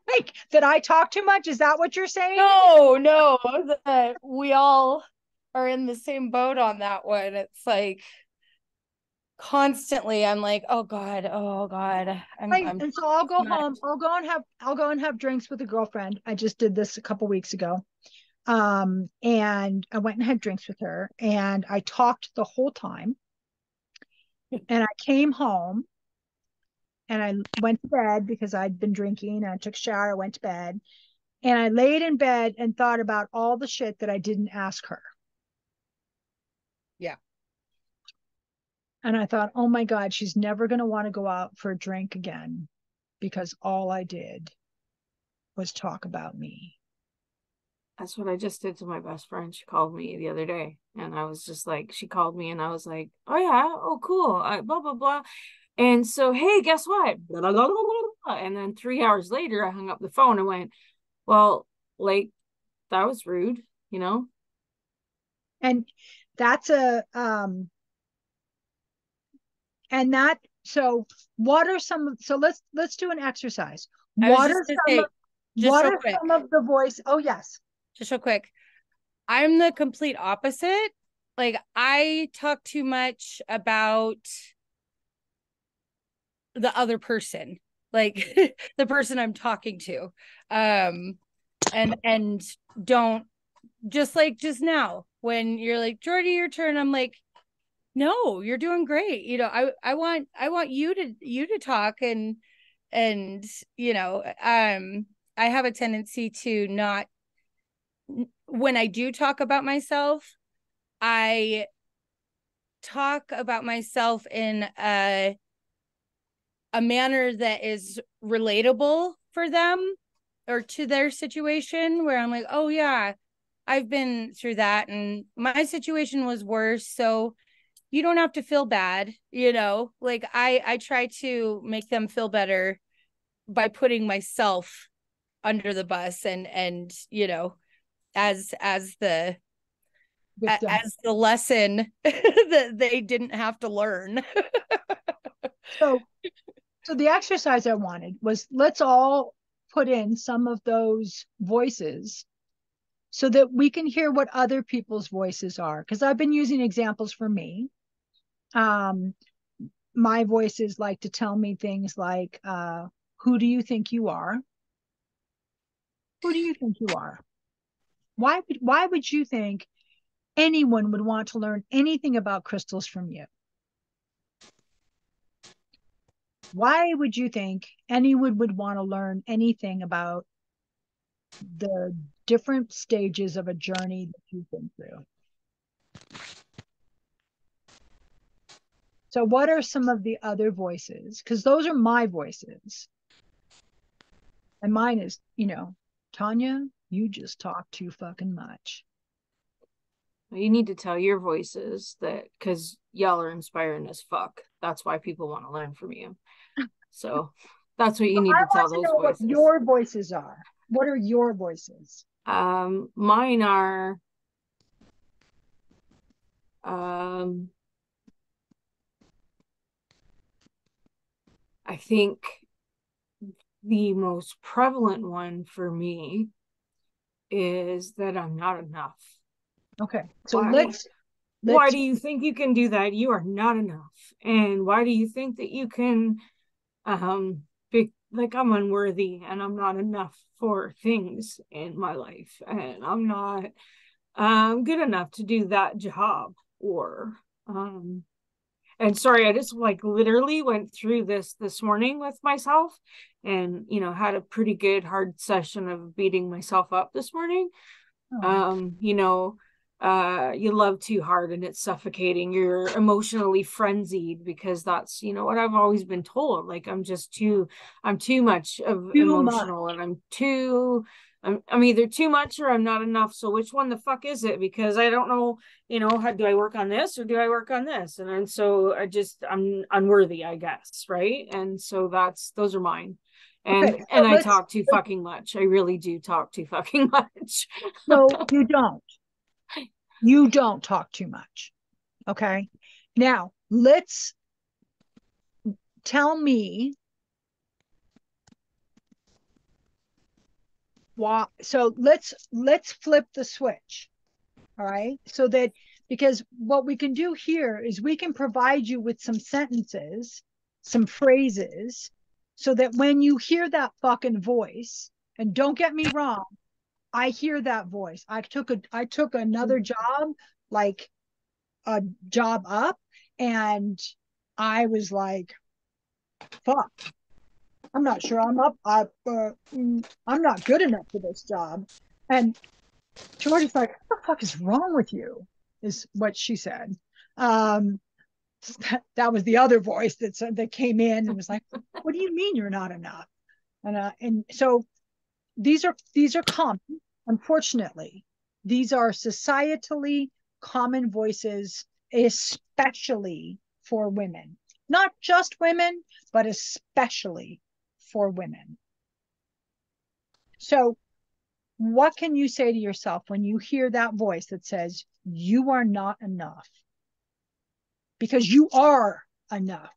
like that I talk too much. Is that what you're saying? No, that we all are in the same boat on that one. It's like constantly, I'm like, oh God. And so I'll go home. I'll go and have drinks with a girlfriend. I just did this a couple weeks ago. And I went and had drinks with her, and I talked the whole time. And I came home and I went to bed because I'd been drinking, and I took a shower, went to bed, and I laid in bed and thought about all the shit that I didn't ask her. Yeah. And I thought, oh my God, she's never going to want to go out for a drink again because all I did was talk about me. That's what I just did to my best friend. She called me the other day, and I was just like, she called me, and I was like, oh yeah, oh cool, blah blah blah. And so, hey, guess what? Blah, blah, blah, blah, blah. And then 3 hours later, I hung up the phone and went, well, like, that was rude, And that's and that, so what are some, so let's do an exercise. What are some of the voice? Oh yes. Just real quick. I'm the complete opposite. Like, I talk too much about the other person, like the person I'm talking to. And don't, just like just now when you're like, Jordy, your turn. I'm like, no, you're doing great. I want you to talk, and I have a tendency to not, when I do talk about myself, I talk about myself in a manner that is relatable for them or to their situation, where I'm like, oh yeah, I've been through that and my situation was worse, so you don't have to feel bad. Like I try to make them feel better by putting myself under the bus, and as the as the lesson that they didn't have to learn. So the exercise I wanted was, let's all put in some of those voices so that we can hear what other people's voices are. Because I've been using examples for me. My voices like to tell me things like, who do you think you are? Who do you think you are? Why would you think anyone would want to learn anything about crystals from you? Why would you think anyone would want to learn anything about the different stages of a journey that you've been through? So what are some of the other voices? Because those are my voices. And mine is, Tanya, you just talk too fucking much. You need to tell your voices that, because y'all are inspiring as fuck. That's why people want to learn from you. So that's what you need to tell those voices. What your voices are. What are your voices? Mine are I think the most prevalent one for me is that I'm not enough. Okay. So why do you think you can do that? You are not enough. And why do you think that you can be like, I'm unworthy and I'm not enough for things in my life, and I'm not good enough to do that job, or and sorry, I just like literally went through this morning with myself, and had a pretty good hard session of beating myself up this morning. You love too hard and it's suffocating. You're emotionally frenzied because that's what I've always been told. Like, I'm too much of emotional, and I'm either too much or I'm not enough. So which one the fuck is it? Because I don't know, how do I work on this or do I work on this? And so I'm unworthy, I guess, right? And so those are mine. And I talk too fucking much. I really do talk too fucking much. No, you don't. You don't talk too much. Okay. Now tell me why. So let's flip the switch. All right. So that, because what we can do here is we can provide you with some sentences, some phrases, so that when you hear that fucking voice, and don't get me wrong, I hear that voice. I took another job, like a job up, and I was like, fuck, I'm not sure I'm not good enough for this job. And George is like, what the fuck is wrong with you? Is what she said. That was the other voice that came in and was like, what do you mean you're not enough? And so these are common. Unfortunately, these are societally common voices, especially for women. Not just women, but especially for women. So what can you say to yourself when you hear that voice that says you are not enough? Because you are enough,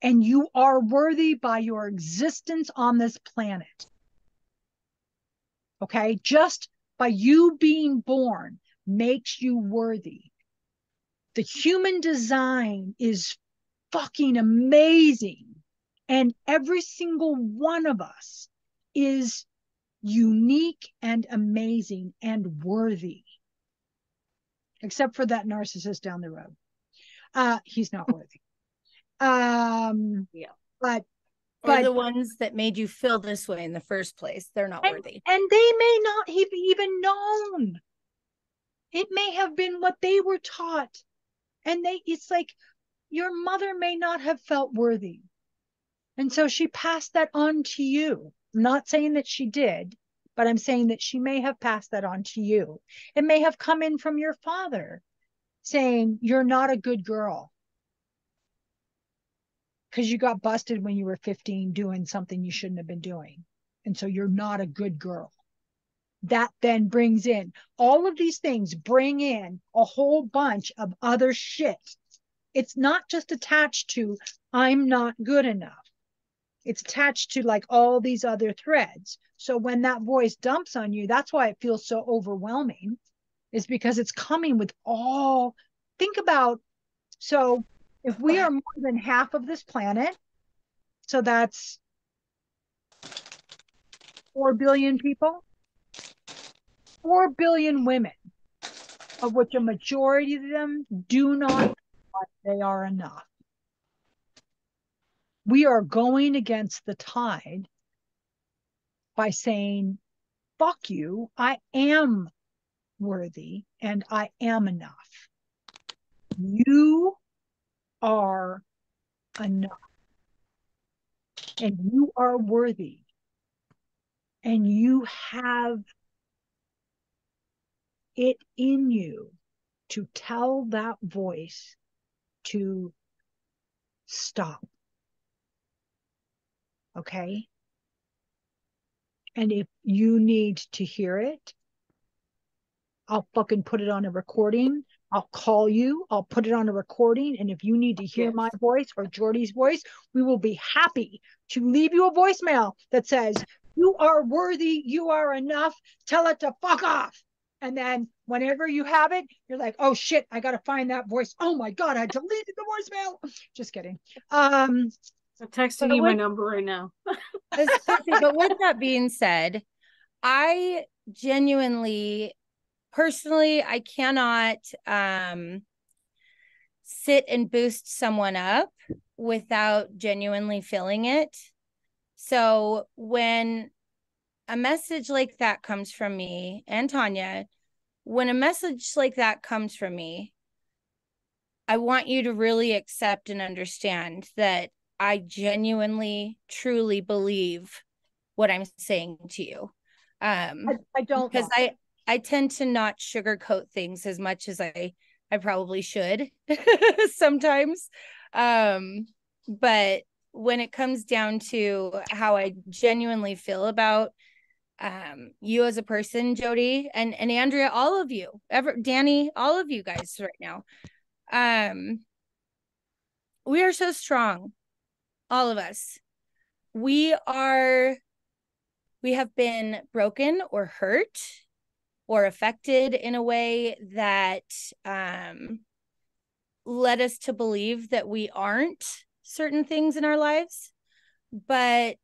and you are worthy by your existence on this planet. Okay? Just by you being born makes you worthy. The human design is fucking amazing. And every single one of us is unique and amazing and worthy. Except for that narcissist down the road. He's not worthy. Yeah. But the ones that made you feel this way in the first place, they're not worthy. And they may not have even known. It may have been what they were taught. And it's like, your mother may not have felt worthy. And so she passed that on to you. I'm not saying that she did, but I'm saying that she may have passed that on to you. It may have come in from your father saying, you're not a good girl because you got busted when you were 15 doing something you shouldn't have been doing. And so you're not a good girl. that then brings in all of these things, bring in a whole bunch of other shit. It's not just attached to, I'm not good enough. It's attached to like all these other threads. So when that voice dumps on you, that's why it feels so overwhelming, is because it's coming with all, think about, so if we are more than half of this planet, so that's 4 billion people, 4 billion women, of which a majority of them do not feel like they are enough. We are going against the tide by saying, fuck you, I am worthy and I am enough. You are enough. And you are worthy. And you have it in you to tell that voice to stop. Okay? And if you need to hear it, I'll fucking put it on a recording. I'll call you. I'll put it on a recording. And if you need to hear my voice or Jordy's voice, we will be happy to leave you a voicemail that says, you are worthy. You are enough. Tell it to fuck off. And then whenever you have it, you're like, oh shit, I got to find that voice. Oh my God, I deleted the voicemail. Just kidding. I'm texting you my number right now. But with that being said, I genuinely, personally, I cannot sit and boost someone up without genuinely feeling it. So when a message like that comes from me and Tanya, when a message like that comes from me, I want you to really accept and understand that I genuinely, truly believe what I'm saying to you. I don't, because I tend to not sugarcoat things as much as I probably should sometimes. But when it comes down to how I genuinely feel about you as a person, Jody and Andrea, all of you, Danny, all of you guys right now, we are so strong, all of us. We have been broken or hurt or affected in a way that led us to believe that we aren't certain things in our lives. But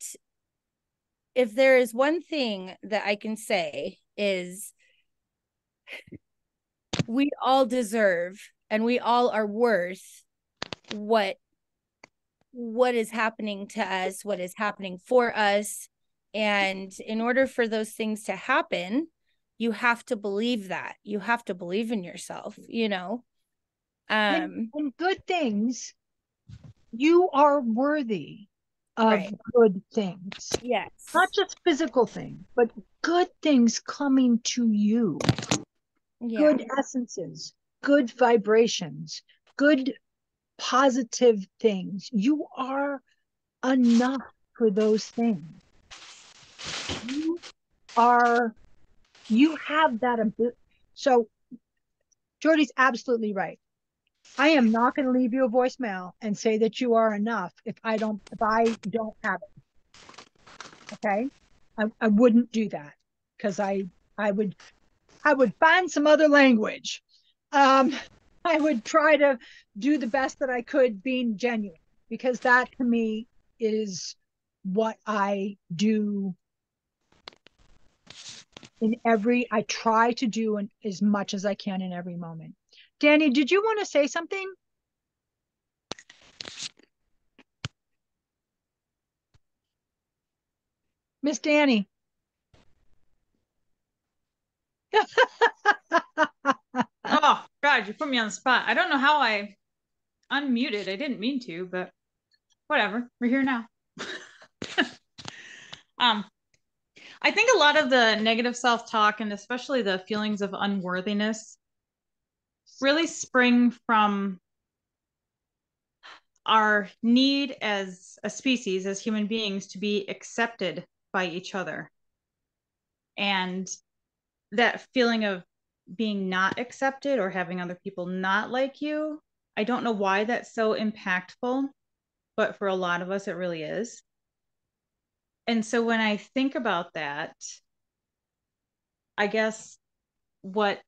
if there is one thing that I can say is we all deserve and we all are worth what is happening to us, what is happening for us. And in order for those things to happen, you have to believe that. You have to believe in yourself, you know. And good things, you are worthy of good things. Yes. Not just physical things, but good things coming to you. Yeah. Good essences, good vibrations, good positive things. You are enough for those things. You have that ability. So Jordy's absolutely right. I am not going to leave you a voicemail and say that you are enough if I don't have it. Okay. I wouldn't do that because I would find some other language. I would try to do the best that I could being genuine, because that to me is what I do I try to do as much as I can in every moment. Danny, did you want to say something? Miss Danny. Oh, God, you put me on the spot. I don't know how I unmuted. I didn't mean to, but whatever. We're here now. I think a lot of the negative self-talk and especially the feelings of unworthiness really spring from our need as a species, as human beings, to be accepted by each other. And that feeling of being not accepted or having other people not like you. I don't know why that's so impactful, but for a lot of us, it really is. And so when I think about that, I guess what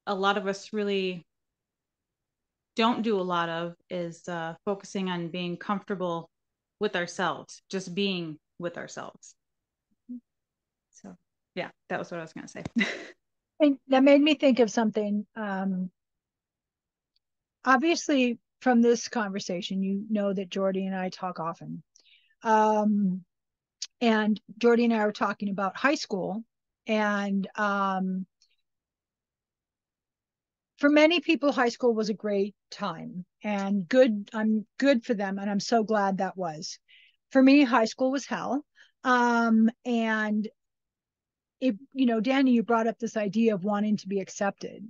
a lot of us really don't do a lot of is focusing on being comfortable with ourselves, just being with ourselves. So yeah, that was what I was going to say. And that made me think of something. Obviously, from this conversation, you know that Jordy and I talk often. And Jordy and I were talking about high school. And for many people, high school was a great time and good. I'm good for them. And I'm so glad that was. For me, high school was hell. And if, you know, Danny, you brought up this idea of wanting to be accepted.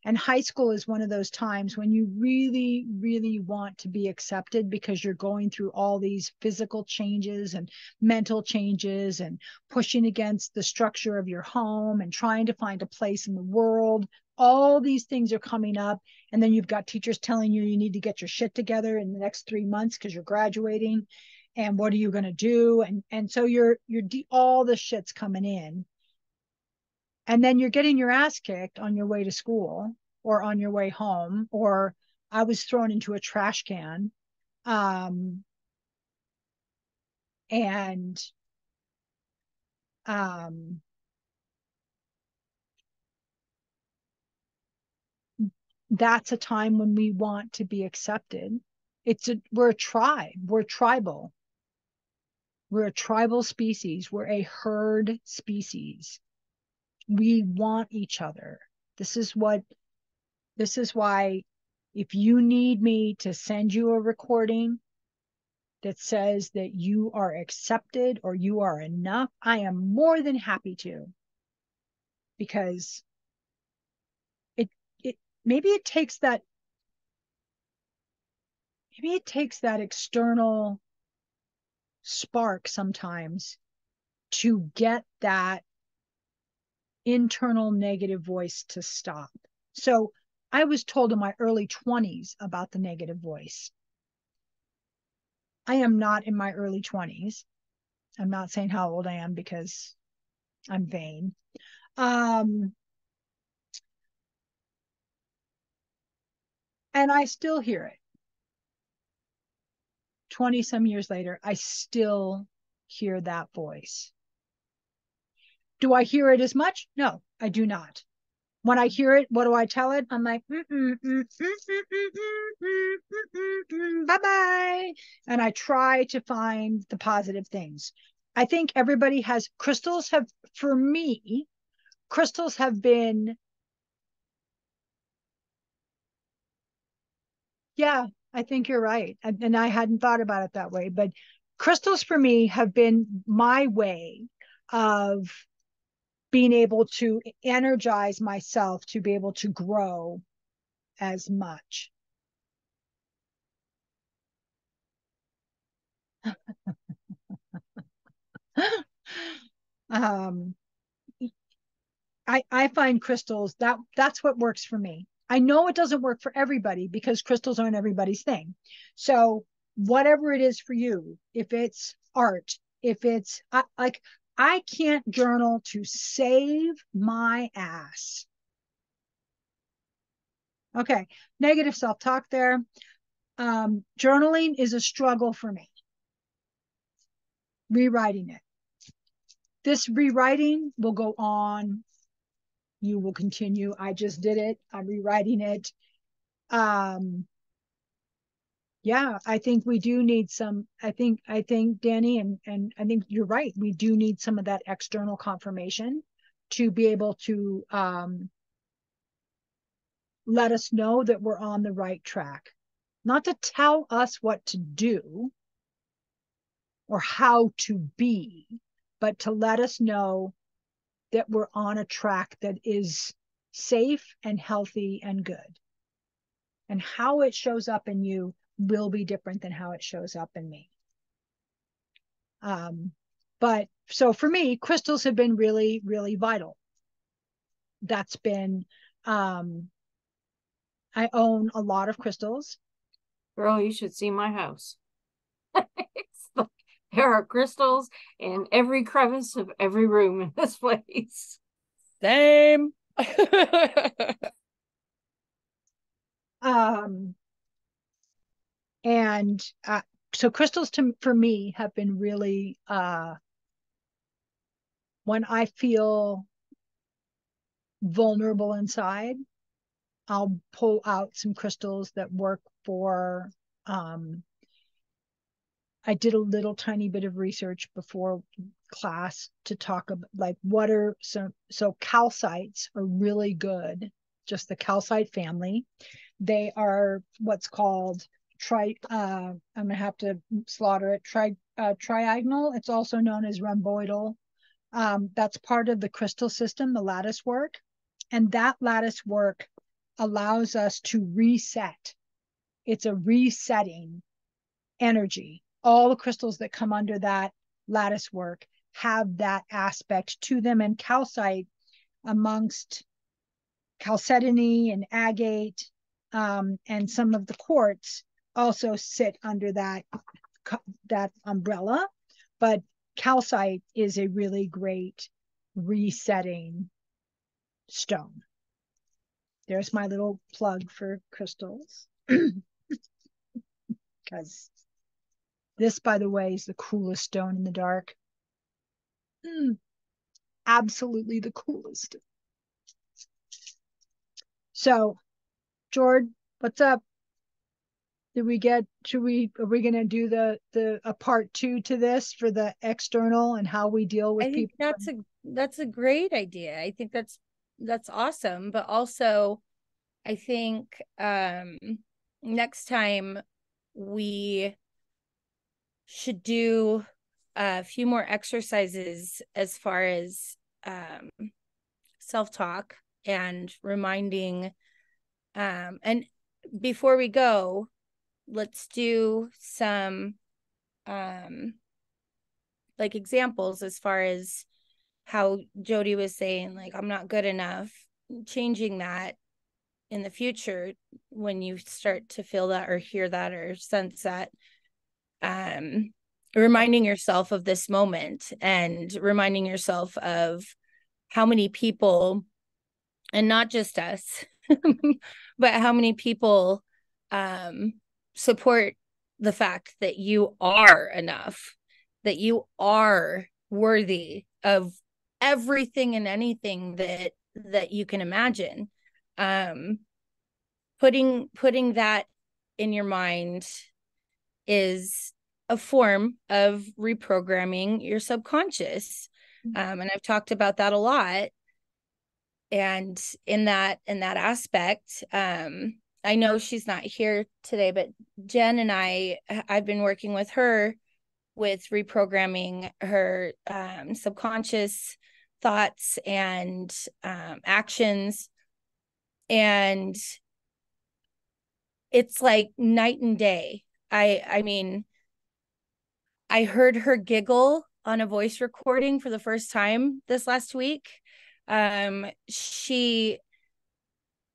And high school is one of those times when you really, really want to be accepted because you're going through all these physical changes and mental changes and pushing against the structure of your home and trying to find a place in the world. All these things are coming up. And then you've got teachers telling you need to get your shit together in the next 3 months because you're graduating. And what are you going to do? And so all the shit's coming in. And then you're getting your ass kicked on your way to school or on your way home, or I was thrown into a trash can. And that's a time when we want to be accepted. We're a tribe, we're tribal. We're a tribal species, we're a herd species. We want each other. This is why, if you need me to send you a recording that says that you are accepted or you are enough, I am more than happy to. Because maybe it takes that external spark sometimes to get that internal negative voice to stop. So I was told in my early 20s about the negative voice. I am not in my early 20s. I'm not saying how old I am because I'm vain. And I still hear it. 20 some years later, I still hear that voice. Do I hear it as much? No, I do not. When I hear it, what do I tell it? I'm like, bye-bye. And I try to find the positive things. I think everybody has, for me, crystals have been, yeah, I think you're right. And I hadn't thought about it that way, but crystals for me have been my way of being able to energize myself to be able to grow as much. I find crystals, that's what works for me. I know it doesn't work for everybody because crystals aren't everybody's thing. So whatever it is for you, if it's art, if it's like, I can't journal to save my ass. Okay, negative self-talk there. Journaling is a struggle for me. Rewriting it. This rewriting will go on. You will continue. I just did it. I'm rewriting it. Yeah, I think we do need some, I think Danny, and I think you're right. We do need some of that external confirmation to be able to let us know that we're on the right track. Not to tell us what to do or how to be, but to let us know that we're on a track that is safe and healthy and good. And how it shows up in you will be different than how it shows up in me. But so for me, crystals have been really, really vital. that's been, I own a lot of crystals. Girl, you should see my house. It's like, there are crystals in every crevice of every room in this place. Same. And so crystals for me have been really, when I feel vulnerable inside, I'll pull out some crystals that work for, I did a little tiny bit of research before class to talk about like what are so calcites are really good, just the calcite family. They are what's called I'm gonna have to slaughter it, triagonal. It's also known as rhomboidal. That's part of the crystal system, the lattice work. And that lattice work allows us to reset. It's a resetting energy. All the crystals that come under that lattice work have that aspect to them. And calcite, amongst chalcedony and agate, and some of the quartz, also sit under that umbrella. But calcite is a really great resetting stone. There's my little plug for crystals. Because this, by the way, is the coolest stone in the dark. Absolutely the coolest. So, Jord, what's up? Are we going to do a part 2 to this for the external and how we deal with people? That's a great idea. I think that's awesome. But also, I think next time we should do a few more exercises as far as self-talk and reminding. And before we go, let's do some like examples as far as how Jody was saying, like, I'm not good enough, changing that in the future when you start to feel that or hear that or sense that, reminding yourself of this moment and reminding yourself of how many people, and not just us, but how many people support the fact that you are enough, that you are worthy of everything and anything that you can imagine. Putting that in your mind is a form of reprogramming your subconscious. And I've talked about that a lot. And in that aspect, I know she's not here today, but Jen and I've been working with her with reprogramming her subconscious thoughts and actions. And it's like night and day. I mean, I heard her giggle on a voice recording for the first time this last week.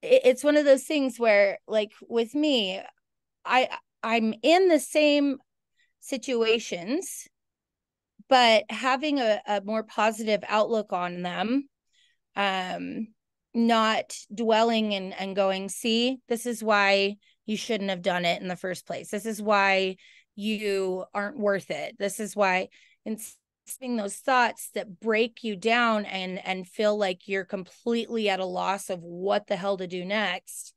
It's one of those things where, like, with me, I'm in the same situations, but having a more positive outlook on them, not dwelling and going, see, this is why you shouldn't have done it in the first place. This is why you aren't worth it. This is why, and seeing those thoughts that break you down and feel like you're completely at a loss of what the hell to do next.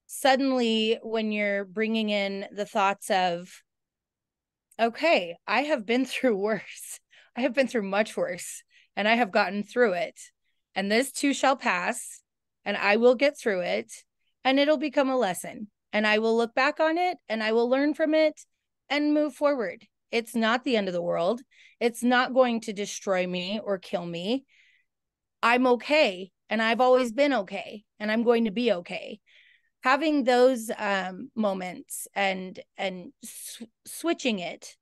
Suddenly, when you're bringing in the thoughts of, okay, I have been through worse. I have been through much worse, and I have gotten through it. And this too shall pass, and I will get through it, and it'll become a lesson. And I will look back on it, and I will learn from it and move forward. It's not the end of the world. It's not going to destroy me or kill me. I'm okay, and I've always been okay, and I'm going to be okay. Having those moments and switching it,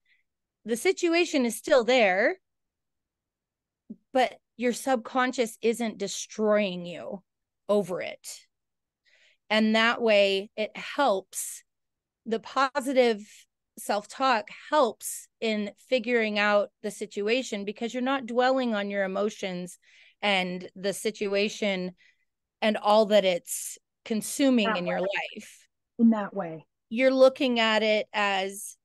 the situation is still there, but your subconscious isn't destroying you over it. And that way it helps. The positive self-talk helps in figuring out the situation, because you're not dwelling on your emotions and the situation and all that it's consuming in your life. In that way. You're looking at it as,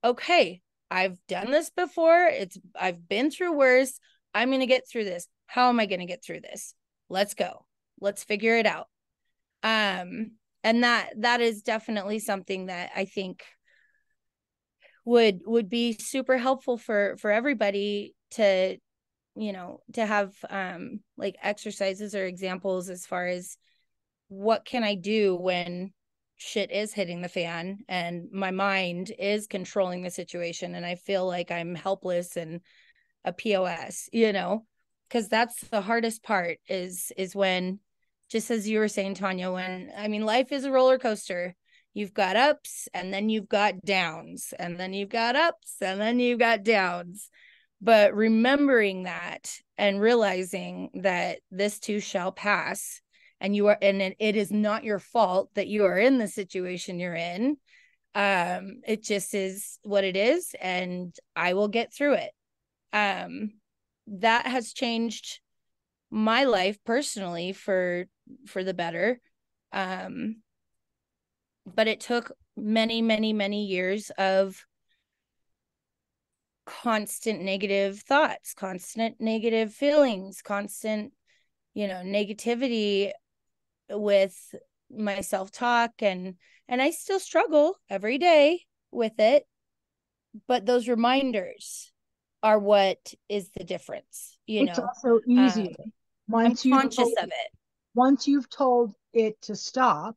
okay, I've done this before. I've been through worse. I'm going to get through this. How am I going to get through this? Let's go. Let's figure it out. And that is definitely something that I think would be super helpful for everybody to, you know, to have like exercises or examples as far as what can I do when shit is hitting the fan and my mind is controlling the situation and I feel like I'm helpless and a POS, you know, because that's the hardest part is when, just as you were saying, Tanya, when, I mean, life is a roller coaster. You've got ups and then you've got downs and then you've got ups and then you've got downs. But remembering that and realizing that this too shall pass, and you are, and it is not your fault that you are in the situation you're in. It just is what it is, and I will get through it. That has changed my life personally for the better. But it took many years of constant negative thoughts, constant negative feelings, constant, you know, negativity with my self-talk, and I still struggle every day with it, but those reminders are what is the difference, you it's know. also easier once I'm you've conscious told, of it. once you've told it to stop,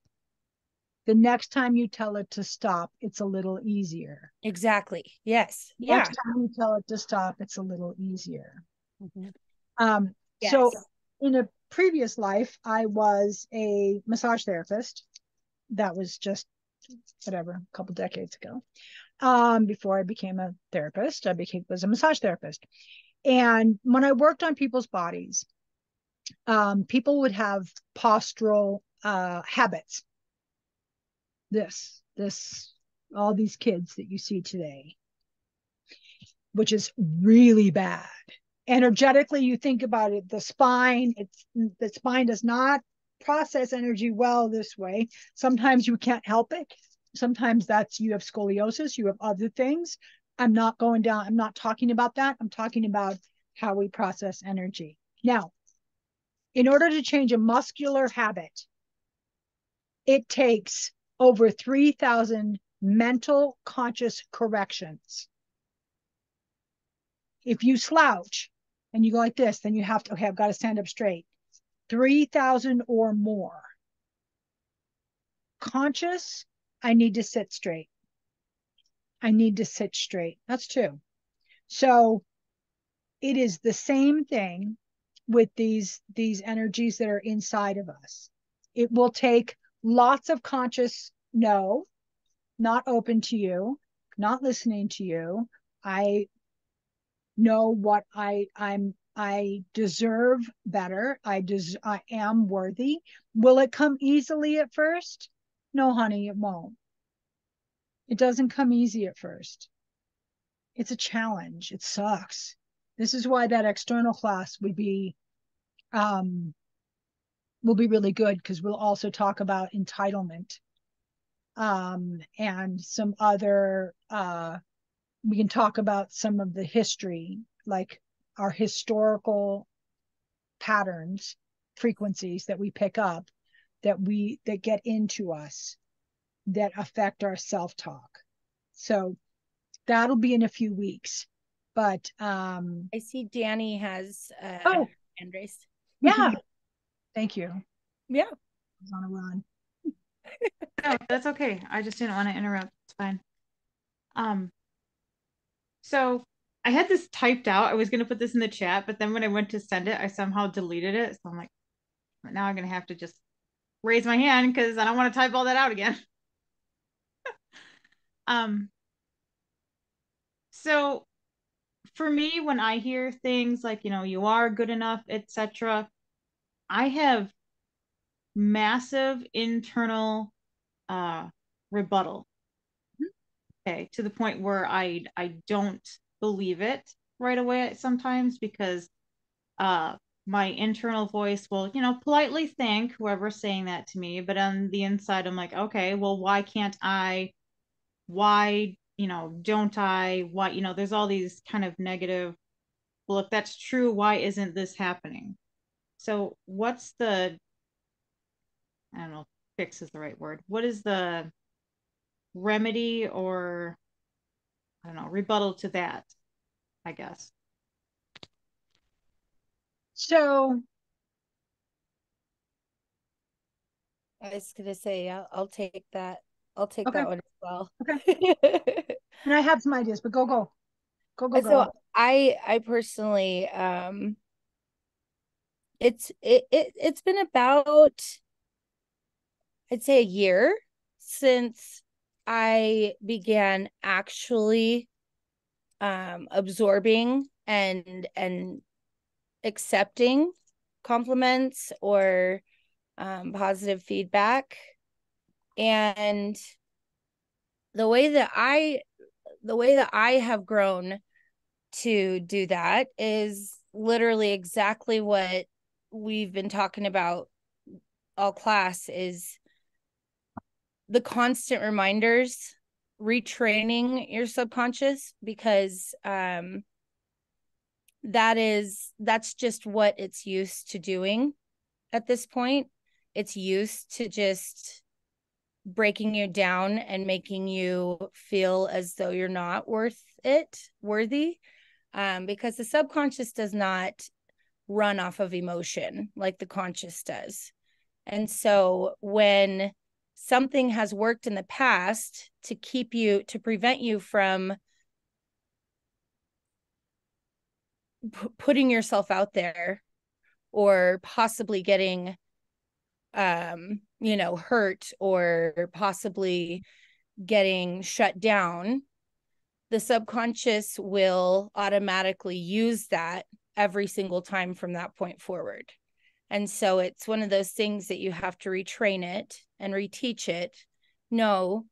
the next time you tell it to stop, it's a little easier. Exactly. Yes. Next Yeah. time you tell it to stop, it's a little easier. Mm-hmm. So Yes. in a previous life, I was a massage therapist. That was just whatever, a couple decades ago. Before I became a therapist, was a massage therapist. And when I worked on people's bodies, people would have postural habits. All these kids that you see today, which is really bad. Energetically, you think about it, the spine does not process energy well this way. Sometimes you can't help it. Sometimes you have scoliosis, you have other things. I'm not talking about that. I'm talking about how we process energy. Now, in order to change a muscular habit, it takes over 3,000 mental conscious corrections. If you slouch and you go like this, then you have to, okay, I've got to stand up straight. 3,000 or more. Conscious, I need to sit straight. I need to sit straight. That's two. So it is the same thing with these energies that are inside of us. It will take lots of conscious no, not open to you, not listening to you. I know what I deserve better. I am worthy. Will it come easily at first? No, honey, it won't. It doesn't come easy at first. It's a challenge. It sucks. This is why that external class will be really good, because we'll also talk about entitlement, and some other we can talk about some of the history, like our historical patterns, frequencies that we pick up, that get into us, that affect our self-talk. So that'll be in a few weeks. But I see Danny has hand raised. Yeah. Thank you. Yeah. I was on a run. No, that's okay. I just didn't want to interrupt. It's fine. So I had this typed out. I was going to put this in the chat, but then when I went to send it, I somehow deleted it. So I'm like, now I'm going to have to just raise my hand because I don't want to type all that out again. So for me, when I hear things like, you are good enough, etc., I have massive internal rebuttal. Okay, to the point where I don't believe it right away sometimes, because my internal voice will, politely thank whoever's saying that to me, but on the inside I'm like, okay, well, why can't I? Why, don't I? Why, there's all these kind of negative, well, if that's true, why isn't this happening? So what's the, I don't know, fix is the right word. What is the remedy, or I don't know, rebuttal to that, I guess? So I was gonna say I'll take that. I'll take okay, that one as well. okay. And I have some ideas, but go. So I personally it's been about, I'd say, a year since I began actually absorbing and accepting compliments or positive feedback. And the way that I have grown to do that is literally exactly what we've been talking about all class, is the constant reminders, retraining your subconscious, because that's just what it's used to doing at this point. It's used to just breaking you down and making you feel as though you're not worthy, because the subconscious does not run off of emotion like the conscious does. And so when something has worked in the past to prevent you from putting yourself out there, or possibly getting hurt, or possibly getting shut down, the subconscious will automatically use that every single time from that point forward. And so it's one of those things that you have to retrain it and reteach it. No,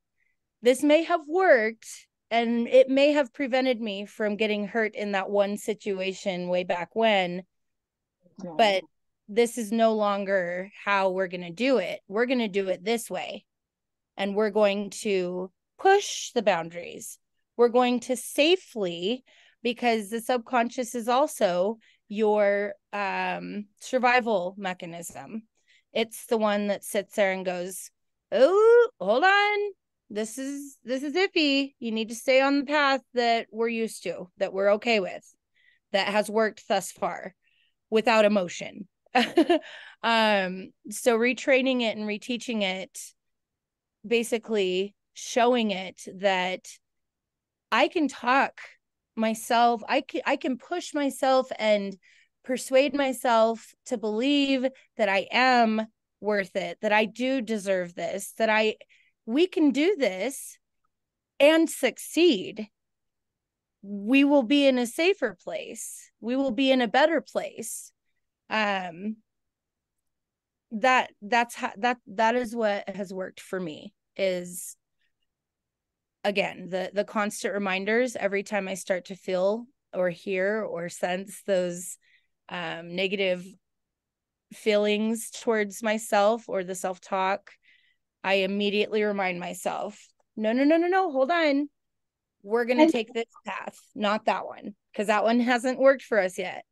this may have worked and it may have prevented me from getting hurt in that one situation way back when, but this is no longer how we're going to do it. We're going to do it this way. And we're going to push the boundaries. We're going to safely, because the subconscious is also your survival mechanism. It's the one that sits there and goes, oh, hold on. This is iffy. You need to stay on the path that we're used to, that we're okay with, that has worked thus far without emotion. So retraining it and reteaching it, basically showing it that I can talk myself, I can push myself and persuade myself to believe that I am worth it, that I do deserve this, that we can do this and succeed. We will be in a safer place. We will be in a better place. That is what has worked for me, is, again, the constant reminders every time I start to feel or hear or sense those negative feelings towards myself or the self-talk. I immediately remind myself, no, hold on. We're going to take this path, not that one, because that one hasn't worked for us yet,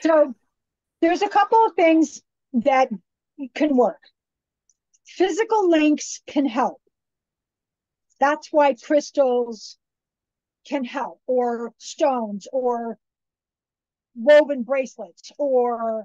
So there's a couple of things that can work. Physical links can help. That's why crystals can help, or stones, or woven bracelets, or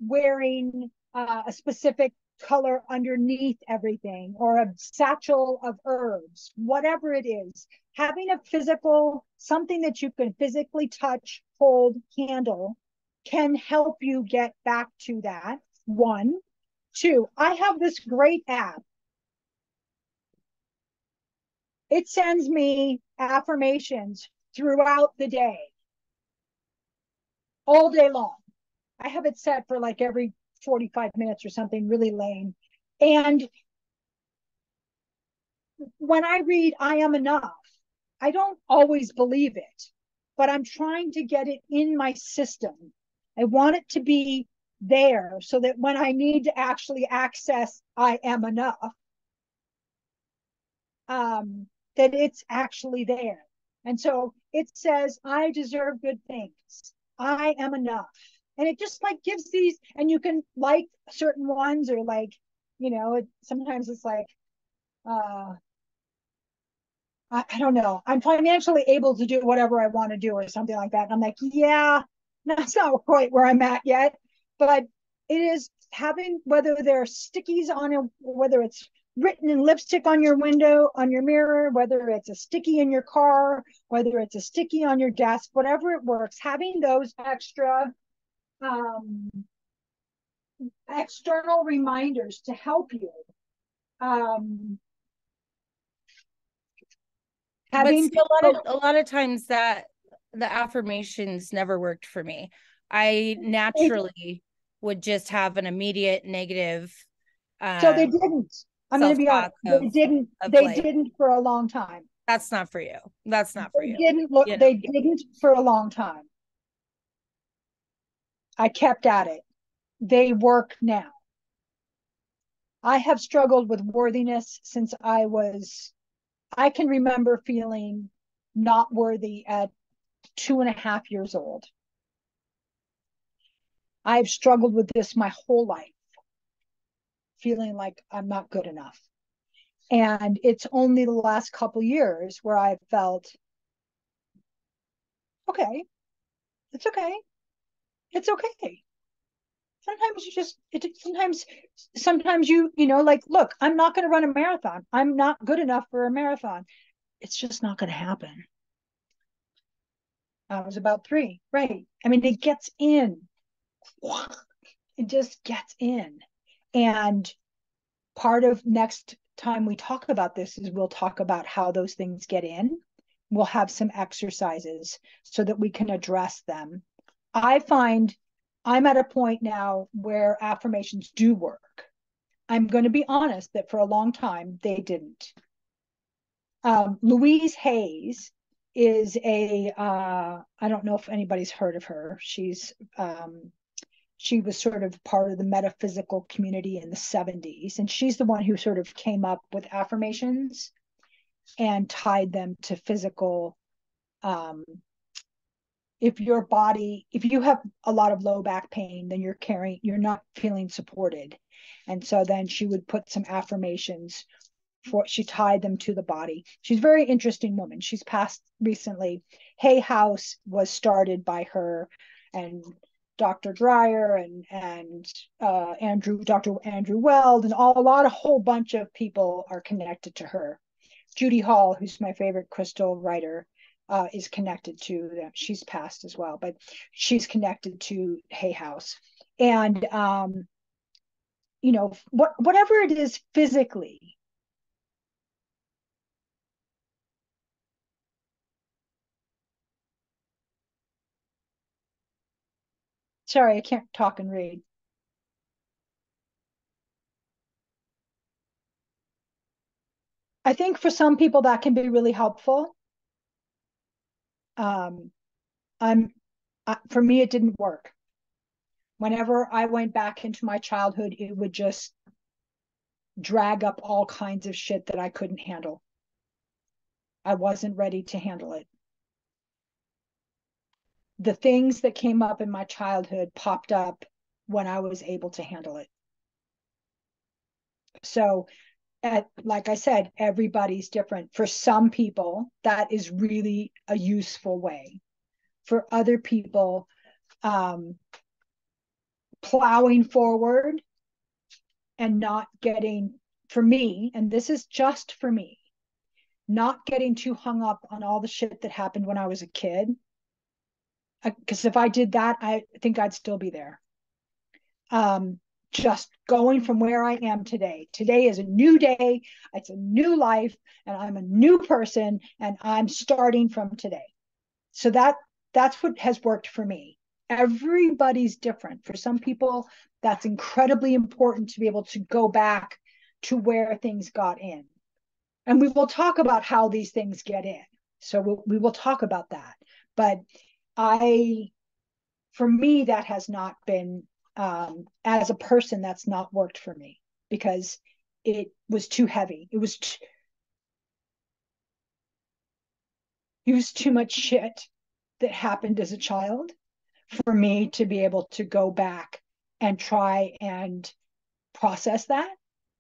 wearing a specific color underneath everything, or a satchel of herbs, whatever it is. Having a physical, something that you can physically touch, hold, handle, can help you get back to that. One. Two, I have this great app It sends me affirmations throughout the day, all day long. I have it set for like every 45 minutes or something, really lame. And when I read I am enough, I don't always believe it, but I'm trying to get it in my system. I want it to be there so that when I need to actually access I am enough, that it's actually there. And so it says, I deserve good things. I am enough. And it just like gives these, and you can like certain ones or like, sometimes it's like, I don't know, I'm financially able to do whatever I want to do or something like that. And I'm like, yeah, that's not quite where I'm at yet. But it is having, whether they're stickies on it, whether it's written in lipstick on your window, on your mirror, whether it's a sticky in your car, whether it's a sticky on your desk, whatever it works, having those extra external reminders to help you. But see, a lot of times that the affirmations never worked for me. I naturally would just have an immediate negative. So they didn't. I'm going to be honest. They didn't for a long time. That's not for you. That's not for you. They didn't for a long time. I kept at it. They work now. I have struggled with worthiness since I can remember feeling not worthy at 2.5 years old. I've struggled with this my whole life, feeling like I'm not good enough. And it's only the last couple years where I've felt, okay, it's okay. It's okay. Sometimes you like, look, I'm not going to run a marathon. I'm not good enough for a marathon. It's just not going to happen. I was about 3, right? I mean, it gets in. It just gets in. And part of next time we talk about this is we'll talk about how those things get in. We'll have some exercises so that we can address them. I find I'm at a point now where affirmations do work. I'm going to be honest that for a long time they didn't. Louise Hayes is I don't know if anybody's heard of her. She was sort of part of the metaphysical community in the 70s, and she's the one who sort of came up with affirmations and tied them to physical. If you have a lot of low back pain, then you're not feeling supported. And so then she would put some affirmations she tied them to the body. She's a very interesting woman. She's passed recently. Hay House was started by her and Dr. Dreyer and Dr. Andrew Weld, and a whole bunch of people are connected to her. Judy Hall, who's my favorite crystal writer, is connected to them. She's passed as well, but she's connected to Hay House. And whatever it is physically. Sorry, I can't talk and read. I think for some people that can be really helpful. For me, it didn't work. Whenever I went back into my childhood, it would just drag up all kinds of shit that I couldn't handle. I wasn't ready to handle it. The things that came up in my childhood popped up when I was able to handle it. So, like I said, everybody's different. For some people, that is really a useful way. For other people, plowing forward and not getting, for me, and this is just for me, not getting too hung up on all the shit that happened when I was a kid. Because if I did that, I think I'd still be there. just going from where I am today. Today is a new day, it's a new life, and I'm a new person, and I'm starting from today. So that's what has worked for me. Everybody's different. For some people, that's incredibly important to be able to go back to where things got in. And we will talk about how these things get in. So we will talk about that. But for me, that has not been, as a person, that's not worked for me because it was too heavy. It was too much shit that happened as a child for me to be able to go back and try and process that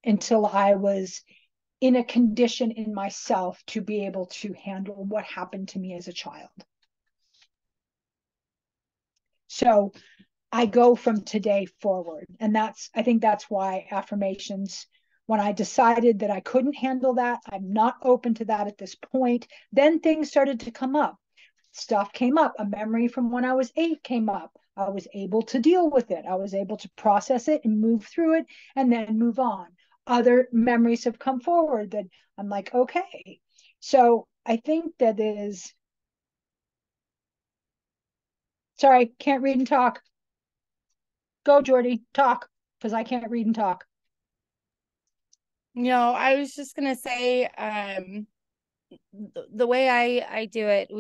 until I was in a condition in myself to be able to handle what happened to me as a child. So I go from today forward. And I think that's why affirmations, when I decided that I couldn't handle that, I'm not open to that at this point, then things started to come up. Stuff came up. A memory from when I was 8 came up. I was able to deal with it. I was able to process it and move through it and then move on. Other memories have come forward that I'm like, okay. So I think that is, sorry, can't read and talk. Go, Jordy, talk, because I can't read and talk. No, I was just gonna say, the way I do it,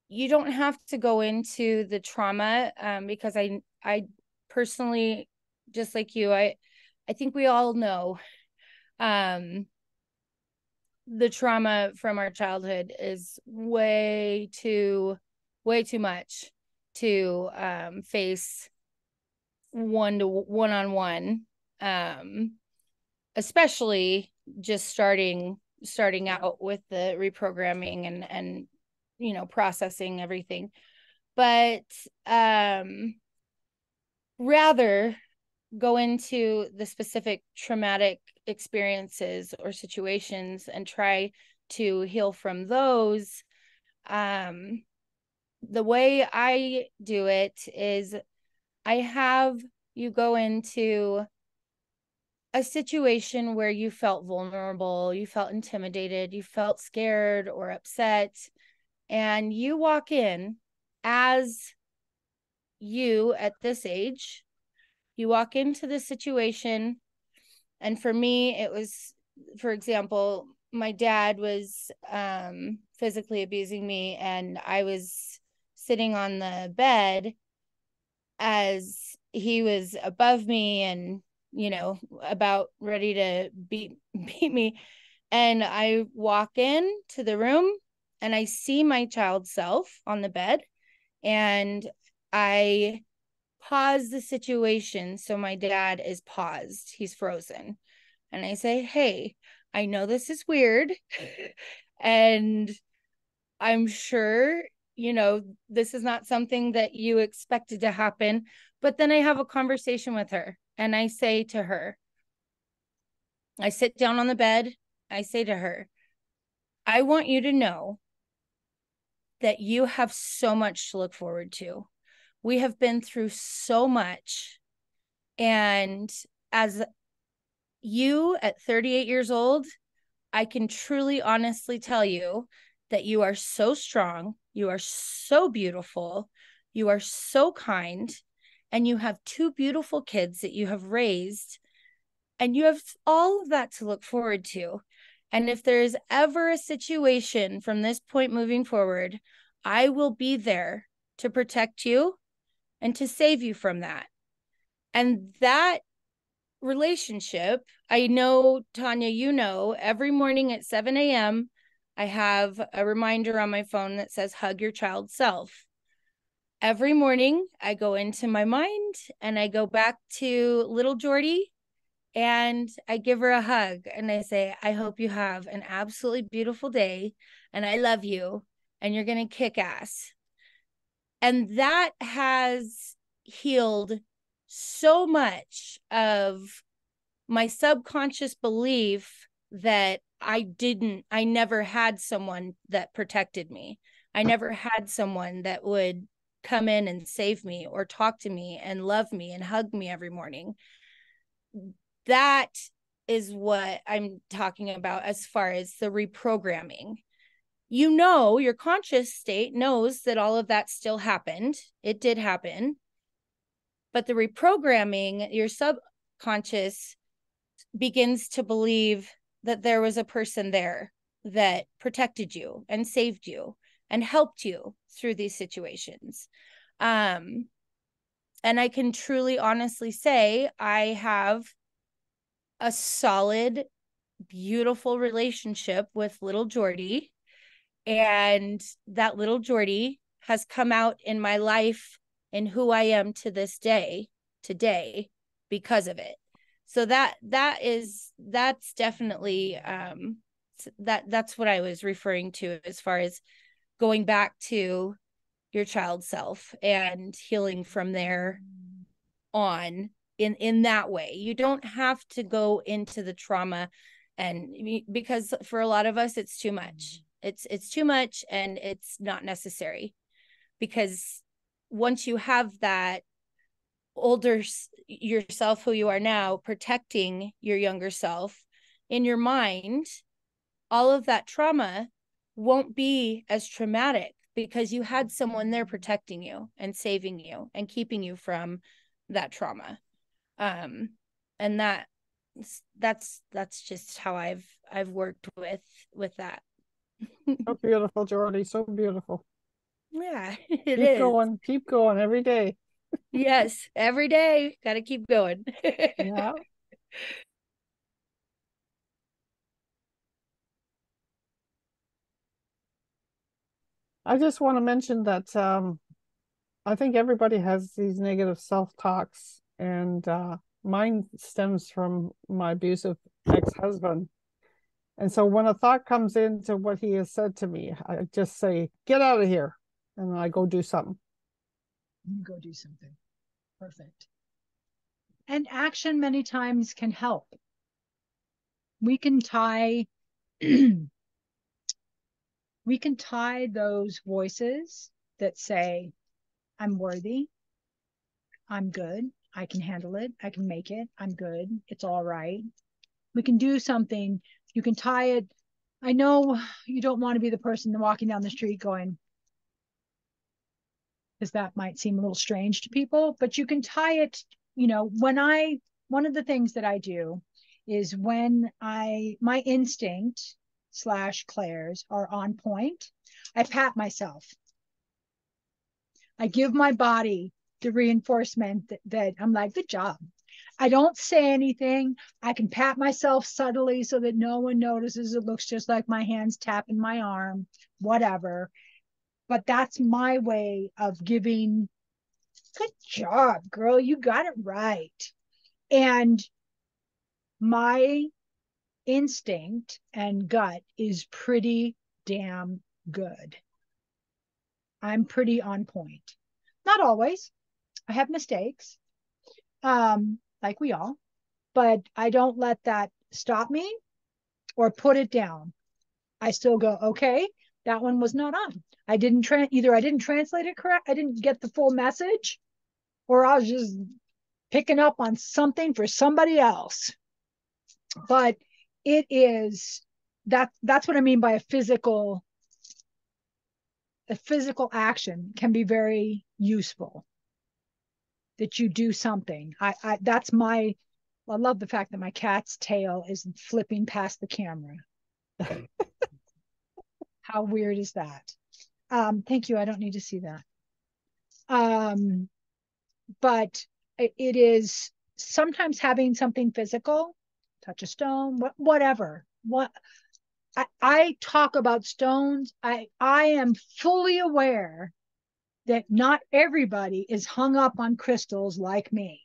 you don't have to go into the trauma, because I personally, just like you, I think we all know, the trauma from our childhood is way too much to face one-on-one, especially just starting out with the reprogramming and processing everything. But rather go into the specific traumatic experiences or situations and try to heal from those. The way I do it is I have you go into a situation where you felt vulnerable, you felt intimidated, you felt scared or upset, and you walk in as you at this age. You walk into the situation, and for me, it was, for example, my dad was physically abusing me, and I was sitting on the bed as he was above me and about ready to beat me. And I walk in to the room and I see my child self on the bed, and I pause the situation. So my dad is paused, he's frozen. And I say, hey, I know this is weird. And I'm sure, this is not something that you expected to happen. But then I have a conversation with her and I say to her, I sit down on the bed. I say to her, I want you to know that you have so much to look forward to. We have been through so much. And as you at 38 years old, I can truly, honestly tell you that you are so strong. You are so beautiful. You are so kind. And you have 2 beautiful kids that you have raised. And you have all of that to look forward to. And if there is ever a situation from this point moving forward, I will be there to protect you and to save you from that. And that relationship, I know, Tanya, every morning at 7 a.m., I have a reminder on my phone that says, hug your child self. Every morning, I go into my mind and I go back to little Jordy and I give her a hug and I say, I hope you have an absolutely beautiful day and I love you and you're going to kick ass. And that has healed so much of my subconscious belief that I never had someone that protected me. I never had someone that would come in and save me or talk to me and love me and hug me every morning. that is what I'm talking about as far as the reprogramming. You know, your conscious state knows that all of that still happened. It did happen. But the reprogramming, your subconscious begins to believe that there was a person there that protected you and saved you and helped you through these situations. And I can truly honestly say I have a solid, beautiful relationship with little Jordy. And that little Jordy has come out in my life and who I am to this day, today, because of it. So that's definitely that's what I was referring to as far as going back to your child self and healing from there on in that way. You don't have to go into the trauma, and because for a lot of us it's too much. It's too much, and it's not necessary, because once you have that older yourself who you are now protecting your younger self in your mind, all of that trauma won't be as traumatic because you had someone there protecting you and saving you and keeping you from that trauma. And that's just how I've worked with that. So beautiful, Jordy. So beautiful. Yeah, Keep going every day. Yes, every day. Got to keep going. Yeah. I just want to mention that I think everybody has these negative self-talks, and mine stems from my abusive ex-husband. And so when a thought comes into what he has said to me, I just say, get out of here. And I go do something. Go do something. Perfect. And action many times can help. We can tie we can tie those voices that say, I'm worthy, I'm good, I can handle it, I can make it, I'm good, it's all right. We can do something. You can tie it. I know you don't want to be the person walking down the street going, because that might seem a little strange to people, but you can tie it. One of the things that I do is when my instinct / Claire's are on point, I pat myself. I give my body the reinforcement that I'm like, good job. I don't say anything. I can pat myself subtly so that no one notices. It looks just like my hands tapping my arm, whatever. But that's my way of giving, good job, girl. You got it right. And my instinct and gut is pretty damn good. I'm pretty on point. Not always. I have mistakes, like we all, but I don't let that stop me or put it down. I still go, okay, that one was not on. Either I didn't translate it correct, I didn't get the full message, or I was just picking up on something for somebody else. But it is that's what I mean by a physical action can be very useful. That you do something. I love the fact that my cat's tail is flipping past the camera. How weird is that? Thank you. I don't need to see that. But it is sometimes having something physical, touch a stone, whatever. I talk about stones. I am fully aware that not everybody is hung up on crystals like me.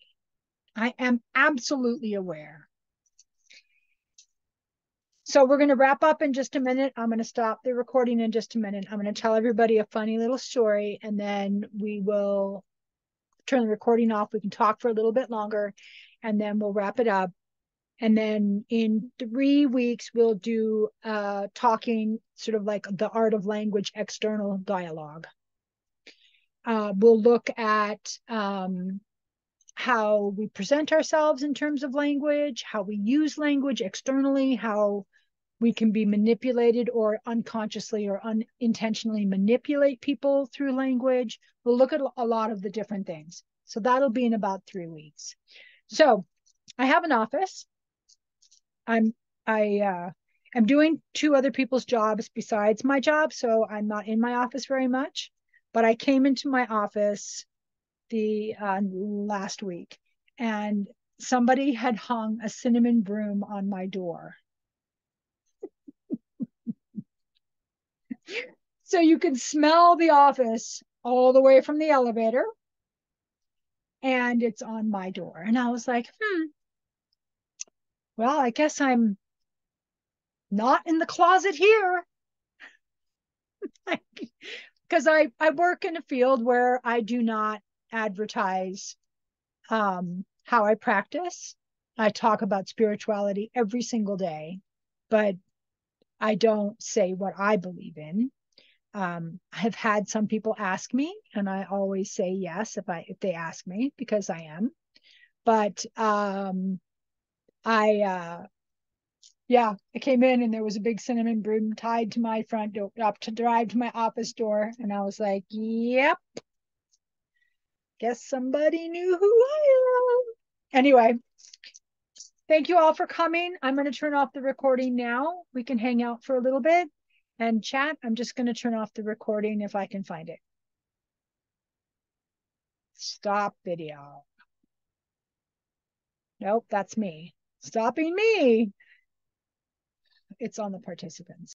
I am absolutely aware. So we're going to wrap up in just a minute. I'm going to stop the recording in just a minute. I'm going to tell everybody a funny little story, and then we will turn the recording off. We can talk for a little bit longer, and then we'll wrap it up. And then in 3 weeks, we'll do talking, sort of like the art of language, external dialogue. We'll look at how we present ourselves in terms of language, how we use language externally, how we can be manipulated or unconsciously or unintentionally manipulate people through language. We'll look at a lot of the different things. So that'll be in about 3 weeks. So I have an office. I am doing 2 other people's jobs besides my job, so I'm not in my office very much. But I came into my office the last week, and somebody had hung a cinnamon broom on my door. So you can smell the office all the way from the elevator, and it's on my door. And I was like, well, I guess I'm not in the closet here. Because I work in a field where I do not advertise how I practice. I talk about spirituality every single day, but I don't say what I believe in. I have had some people ask me, and I always say yes if they ask me, because I am. But I came in and there was a big cinnamon broom tied to my front door, up to drive to my office door, and I was like, yep, guess somebody knew who I am. Anyway, thank you all for coming. I'm going to turn off the recording now. We can hang out for a little bit and chat. I'm just going to turn off the recording if I can find it. Stop video. Nope, that's me. Stopping me. It's on the participants.